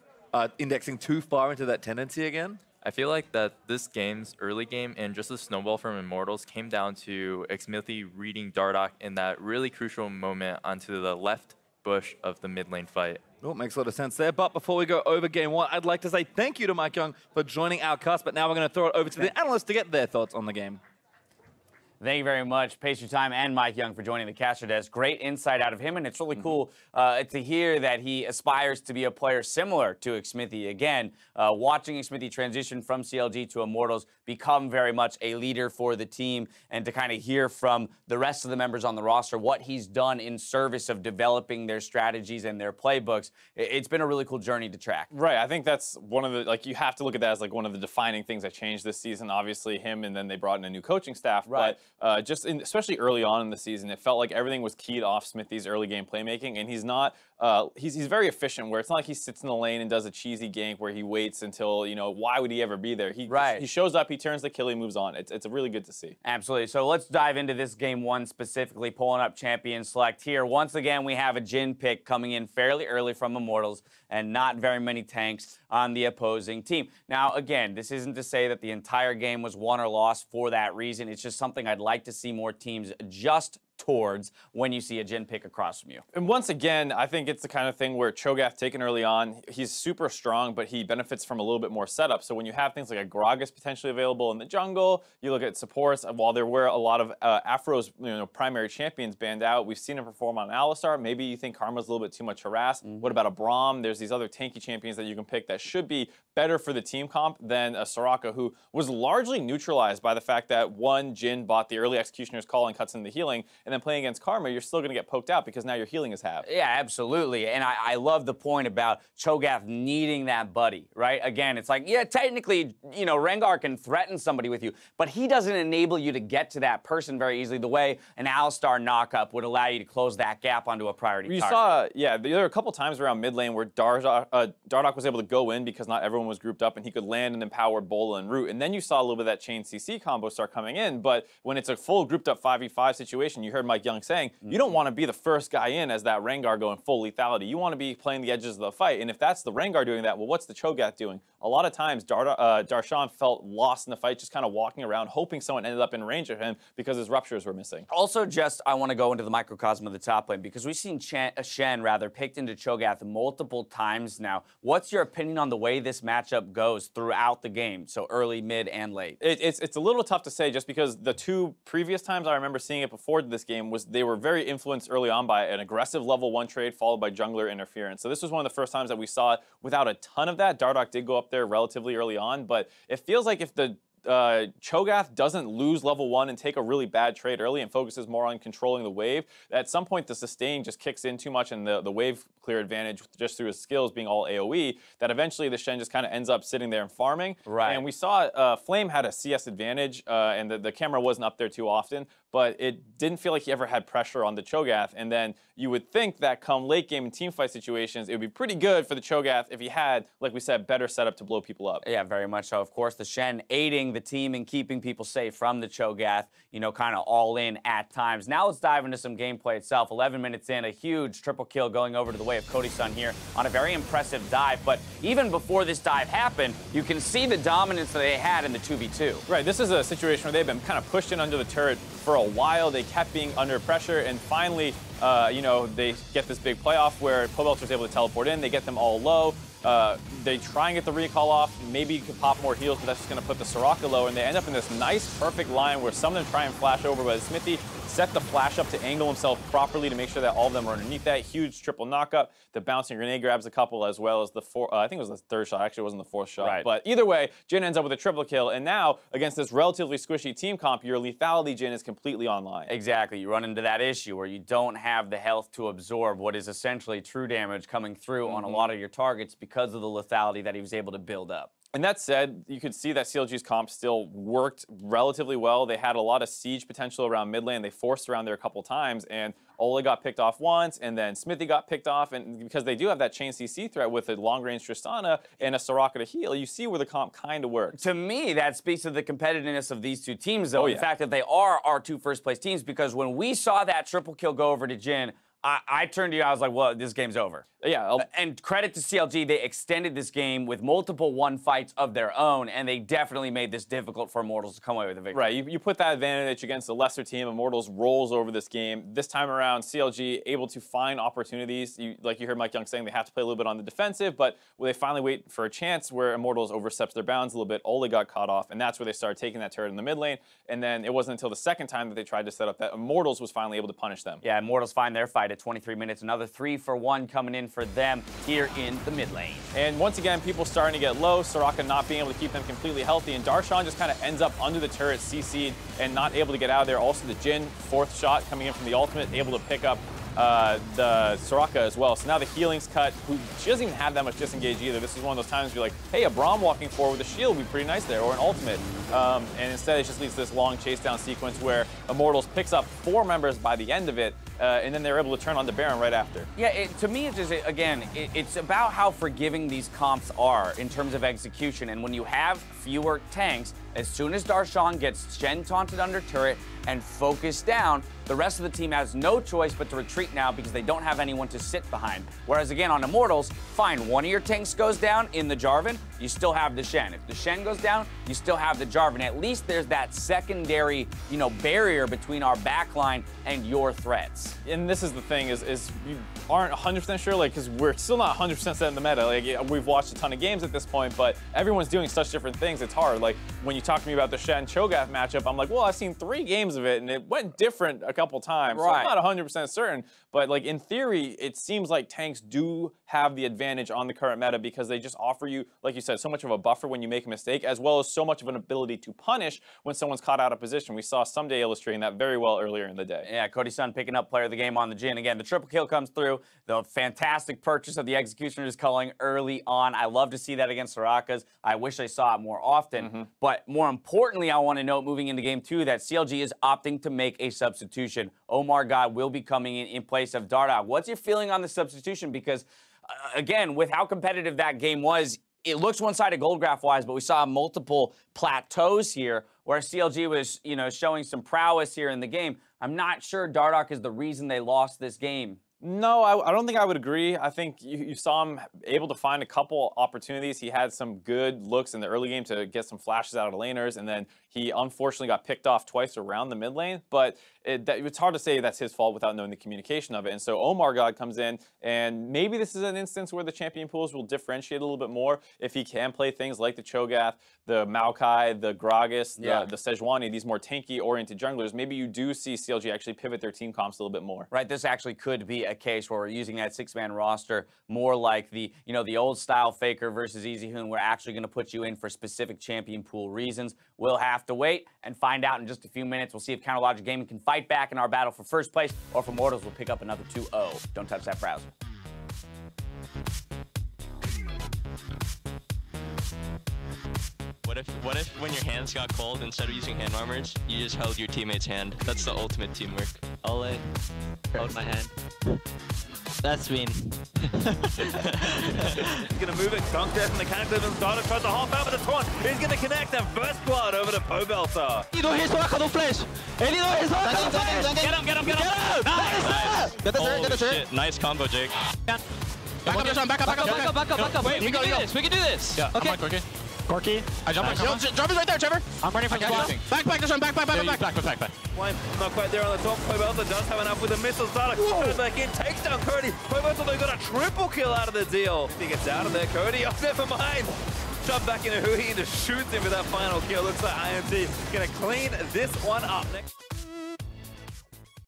indexing too far into that tendency again? I feel like that this game's early game and just the snowball from Immortals came down to Xmithie reading Dardoch in that really crucial moment onto the left bush of the mid lane fight. Well, makes a lot of sense there. But before we go over game 1, I'd like to say thank you to Mike Young for joining our cast. But now we're going to throw it over to the analysts to get their thoughts on the game. Thank you very much, Pastry Time and Mike Young, for joining the caster desk. Great insight out of him, and it's really cool to hear that he aspires to be a player similar to Xmithie. Again, watching Xmithie transition from CLG to Immortals, become very much a leader for the team, and to kind of hear from the rest of the members on the roster what he's done in service of developing their strategies and their playbooks. It's been a really cool journey to track. Right. I think that's one of the, like, you have to look at that as like one of the defining things that changed this season. Obviously him, and then they brought in a new coaching staff. Right. But especially early on in the season, it felt like everything was keyed off Smithie's early game playmaking, and he's not, he's very efficient, where it's not like he sits in the lane and does a cheesy gank where he waits until, you know, why would he ever be there? He shows up, he turns the kill, he moves on. It's really good to see. Absolutely. So let's dive into this game one specifically, pulling up champion select here. Once again, we have a Jhin pick coming in fairly early from Immortals, and not very many tanks on the opposing team. Now, again, this isn't to say that the entire game was won or lost for that reason. It's just something I'd like to see more teams adjust towards when you see a Jhin pick across from you. And once again, I think it's the kind of thing where Cho'Gath taken early on, he's super strong, but he benefits from a little bit more setup. So when you have things like a Gragas potentially available in the jungle, you look at supports, while there were a lot of Afro's primary champions banned out, we've seen him perform on Alistar. Maybe you think Karma's a little bit too much harassed. What about a Braum? There's these other tanky champions that you can pick that should be better for the team comp than a Soraka, who was largely neutralized by the fact that one, Jhin bought the early Executioner's Call and cuts in the healing, and then playing against Karma, you're still going to get poked out because now your healing is halved. Yeah, absolutely. And I love the point about Cho'Gath needing that buddy, right? Again, it's like, yeah, technically, you know, Rengar can threaten somebody with you, but he doesn't enable you to get to that person very easily the way an Alistar knockup would allow you to close that gap onto a priority target. You saw, yeah, there were a couple times around mid lane where Dardoch was able to go in because not everyone was grouped up, and he could land and empower Bola and Root. And then you saw a little bit of that chain CC combo start coming in, but when it's a full grouped up 5v5 situation, you heard Mike Young saying, you don't want to be the first guy in as that Rengar going full lethality. You want to be playing the edges of the fight, and if that's the Rengar doing that, well, what's the Cho'Gath doing? A lot of times, Darshan felt lost in the fight, just kind of walking around, hoping someone ended up in range of him because his ruptures were missing. Also, I want to go into the microcosm of the top lane, because we've seen Shen picked into Cho'Gath multiple times now. What's your opinion on the way this matchup goes throughout the game, so early, mid, and late? It's a little tough to say, just because the two previous times I remember seeing it before this game was they were very influenced early on by an aggressive level 1 trade followed by jungler interference. So this was one of the first times that we saw it without a ton of that. Dardoch did go up there relatively early on, but it feels like if the Cho'Gath doesn't lose level 1 and take a really bad trade early and focuses more on controlling the wave, at some point the sustain just kicks in too much, and the wave clear advantage just through his skills being all AoE, that eventually the Shen just kind of ends up sitting there and farming. Right. And we saw Flame had a CS advantage, and the camera wasn't up there too often, but it didn't feel like he ever had pressure on the Cho'Gath. And then you would think that come late game and teamfight situations, it would be pretty good for the Cho'Gath if he had, like we said, better setup to blow people up. Yeah, very much so. Of course, the Shen aiding the team and keeping people safe from the Cho'Gath, you know, kind of all in at times. Now let's dive into some gameplay itself. 11 minutes in, a huge triple kill going over to the way of Cody Sun here on a very impressive dive. But even before this dive happened, you can see the dominance that they had in the 2v2. Right, this is a situation where they've been kind of pushed in under the turret for a while. They kept being under pressure, and finally, you know, they get this big playoff where Pobelter is able to teleport in. They get them all low. They try and get the recall off. Maybe you could pop more heals, but that's just going to put the Soraka low, and they end up in this nice, perfect line where some of them try and flash over, but Xmithie set the flash up to angle himself properly to make sure that all of them are underneath that. Huge triple knockup. The bouncing grenade grabs a couple, as well as the I think it was the third shot. Actually, it wasn't the fourth shot. Right. But either way, Jhin ends up with a triple kill, and now, against this relatively squishy team comp, your lethality Jhin is completely online. Exactly. You run into that issue where you don't have the health to absorb what is essentially true damage coming through on a lot of your targets because of the lethality that he was able to build up. And that said, you could see that CLG's comp still worked relatively well. They had a lot of siege potential around mid lane. They forced around there a couple times, and Olleh got picked off once, and then Xmithie got picked off, and because they do have that chain CC threat with a long-range Tristana and a Soraka to heal, you see where the comp kind of works. To me, that speaks to the competitiveness of these two teams, though. In fact, that they are our two first-place teams, because when we saw that triple kill go over to Jhin, I turned to you, I was like, well, this game's over. Yeah. And credit to CLG, they extended this game with multiple 1 fights of their own, and they definitely made this difficult for Immortals to come away with a victory. Right, you put that advantage against a lesser team. Immortals rolls over this game. This time around, CLG able to find opportunities. Like you heard Mike Young saying, they have to play a little bit on the defensive, but they finally wait for a chance where Immortals oversteps their bounds a little bit. Olleh got caught off, and that's where they started taking that turret in the mid lane. And then it wasn't until the second time that they tried to set up that Immortals was finally able to punish them. Yeah, Immortals find their fight at 23 minutes. Another 3-for-1 coming in for them here in the mid lane. And once again, people starting to get low. Soraka not being able to keep them completely healthy. And Darshan just kind of ends up under the turret, CC'd, and not able to get out of there. Also, the Jhin, 4th shot coming in from the ultimate, able to pick up the Soraka as well. So now the healing's cut. She doesn't even have that much disengage either. This is one of those times where you're like, hey, a Braum walking forward with a shield would be pretty nice there, or an ultimate. And instead, it just leads to this long chase down sequence where Immortals picks up 4 members by the end of it, and then they're able to turn on the Baron right after. Yeah, to me, it's just, again, it's about how forgiving these comps are in terms of execution. And when you have fewer tanks, as soon as Darshan gets Shen taunted under turret and focused down, the rest of the team has no choice but to retreat now because they don't have anyone to sit behind. Whereas again, on Immortals, fine, one of your tanks goes down in the Jarvan, you still have the Shen. If the Shen goes down, you still have the Jarvan. At least there's that secondary, barrier between our backline and your threats. And this is the thing, is we aren't 100% sure, because we're still not 100% set in the meta. We've watched a ton of games at this point, but everyone's doing such different things, it's hard. Like, when you talk to me about the Shen Cho'Gath matchup, I'm like, well, I've seen 3 games of it, and it went different a couple times. Right. So I'm not 100% certain, but in theory, it seems like tanks do have the advantage on the current meta because they just offer you, like you said, so much of a buffer when you make a mistake, as well as so much of an ability to punish when someone's caught out of position. We saw Someday illustrating that very well earlier in the day. Yeah, Cody Sun picking up player of the game on the Jhin. Again, the triple kill comes through. The fantastic purchase of the Executioner's culling early on. I love to see that against Soraka's. I wish I saw it more often. But more importantly, I want to note moving into game 2 that CLG is opting to make a substitution. Omar God will be coming in place of Dardoch. What's your feeling on the substitution? Because, again, with how competitive that game was, it looks one-sided gold graph-wise, but we saw multiple plateaus here where CLG was, showing some prowess here in the game. I'm not sure Dardoch is the reason they lost this game. No, I don't think I would agree. I think you saw him able to find a couple opportunities. He had some good looks in the early game to get some flashes out of the laners, and then he unfortunately got picked off twice around the mid lane. But it's hard to say that's his fault without knowing the communication of it. And so Omar God comes in, and maybe this is an instance where the champion pools will differentiate a little bit more if he can play things like the Cho'Gath, the Maokai, the Gragas, the Sejuani, these more tanky-oriented junglers. Maybe you do see CLG actually pivot their team comps a little bit more. Right, this actually could be a case where we're using that 6-man roster more like the old style FLICKR versus EasyHoon. We're actually going to put you in for specific champion pool reasons. We'll have to wait and find out in just a few minutes. We'll see if Counterlogic Gaming can fight back in our battle for first place, or if Immortals will pick up another 2-0. Don't touch that browser. What if when your hands got cold, instead of using hand warmers, you just held your teammate's hand? That's the ultimate teamwork. Olleh, hold my hand. That's mean. He's gonna move it, dunk there from the Cataclysm, Dardoch tries to hop out with the taunt. He's gonna connect and first blood over to Pobelter. Ele não ressoca no flash! Ele não ressoca no flash! Get him! Nice! Get the Shit, nice combo, Jake. Back up. Wait, we can do this. Yeah, okay. Corki. I jump. Jump is right there, Trevor. I'm ready for blocking. Back, this one. Back. Flame not quite there on the top. Pobelter does have enough with the missiles. Dardoch goes back in, takes down Cody. Pobelter though got a triple kill out of the deal. He gets out of there, Cody. Oh, never mind. Jump back into Huhi and just shoots him with that final kill. Looks like IMT gonna clean this one up next.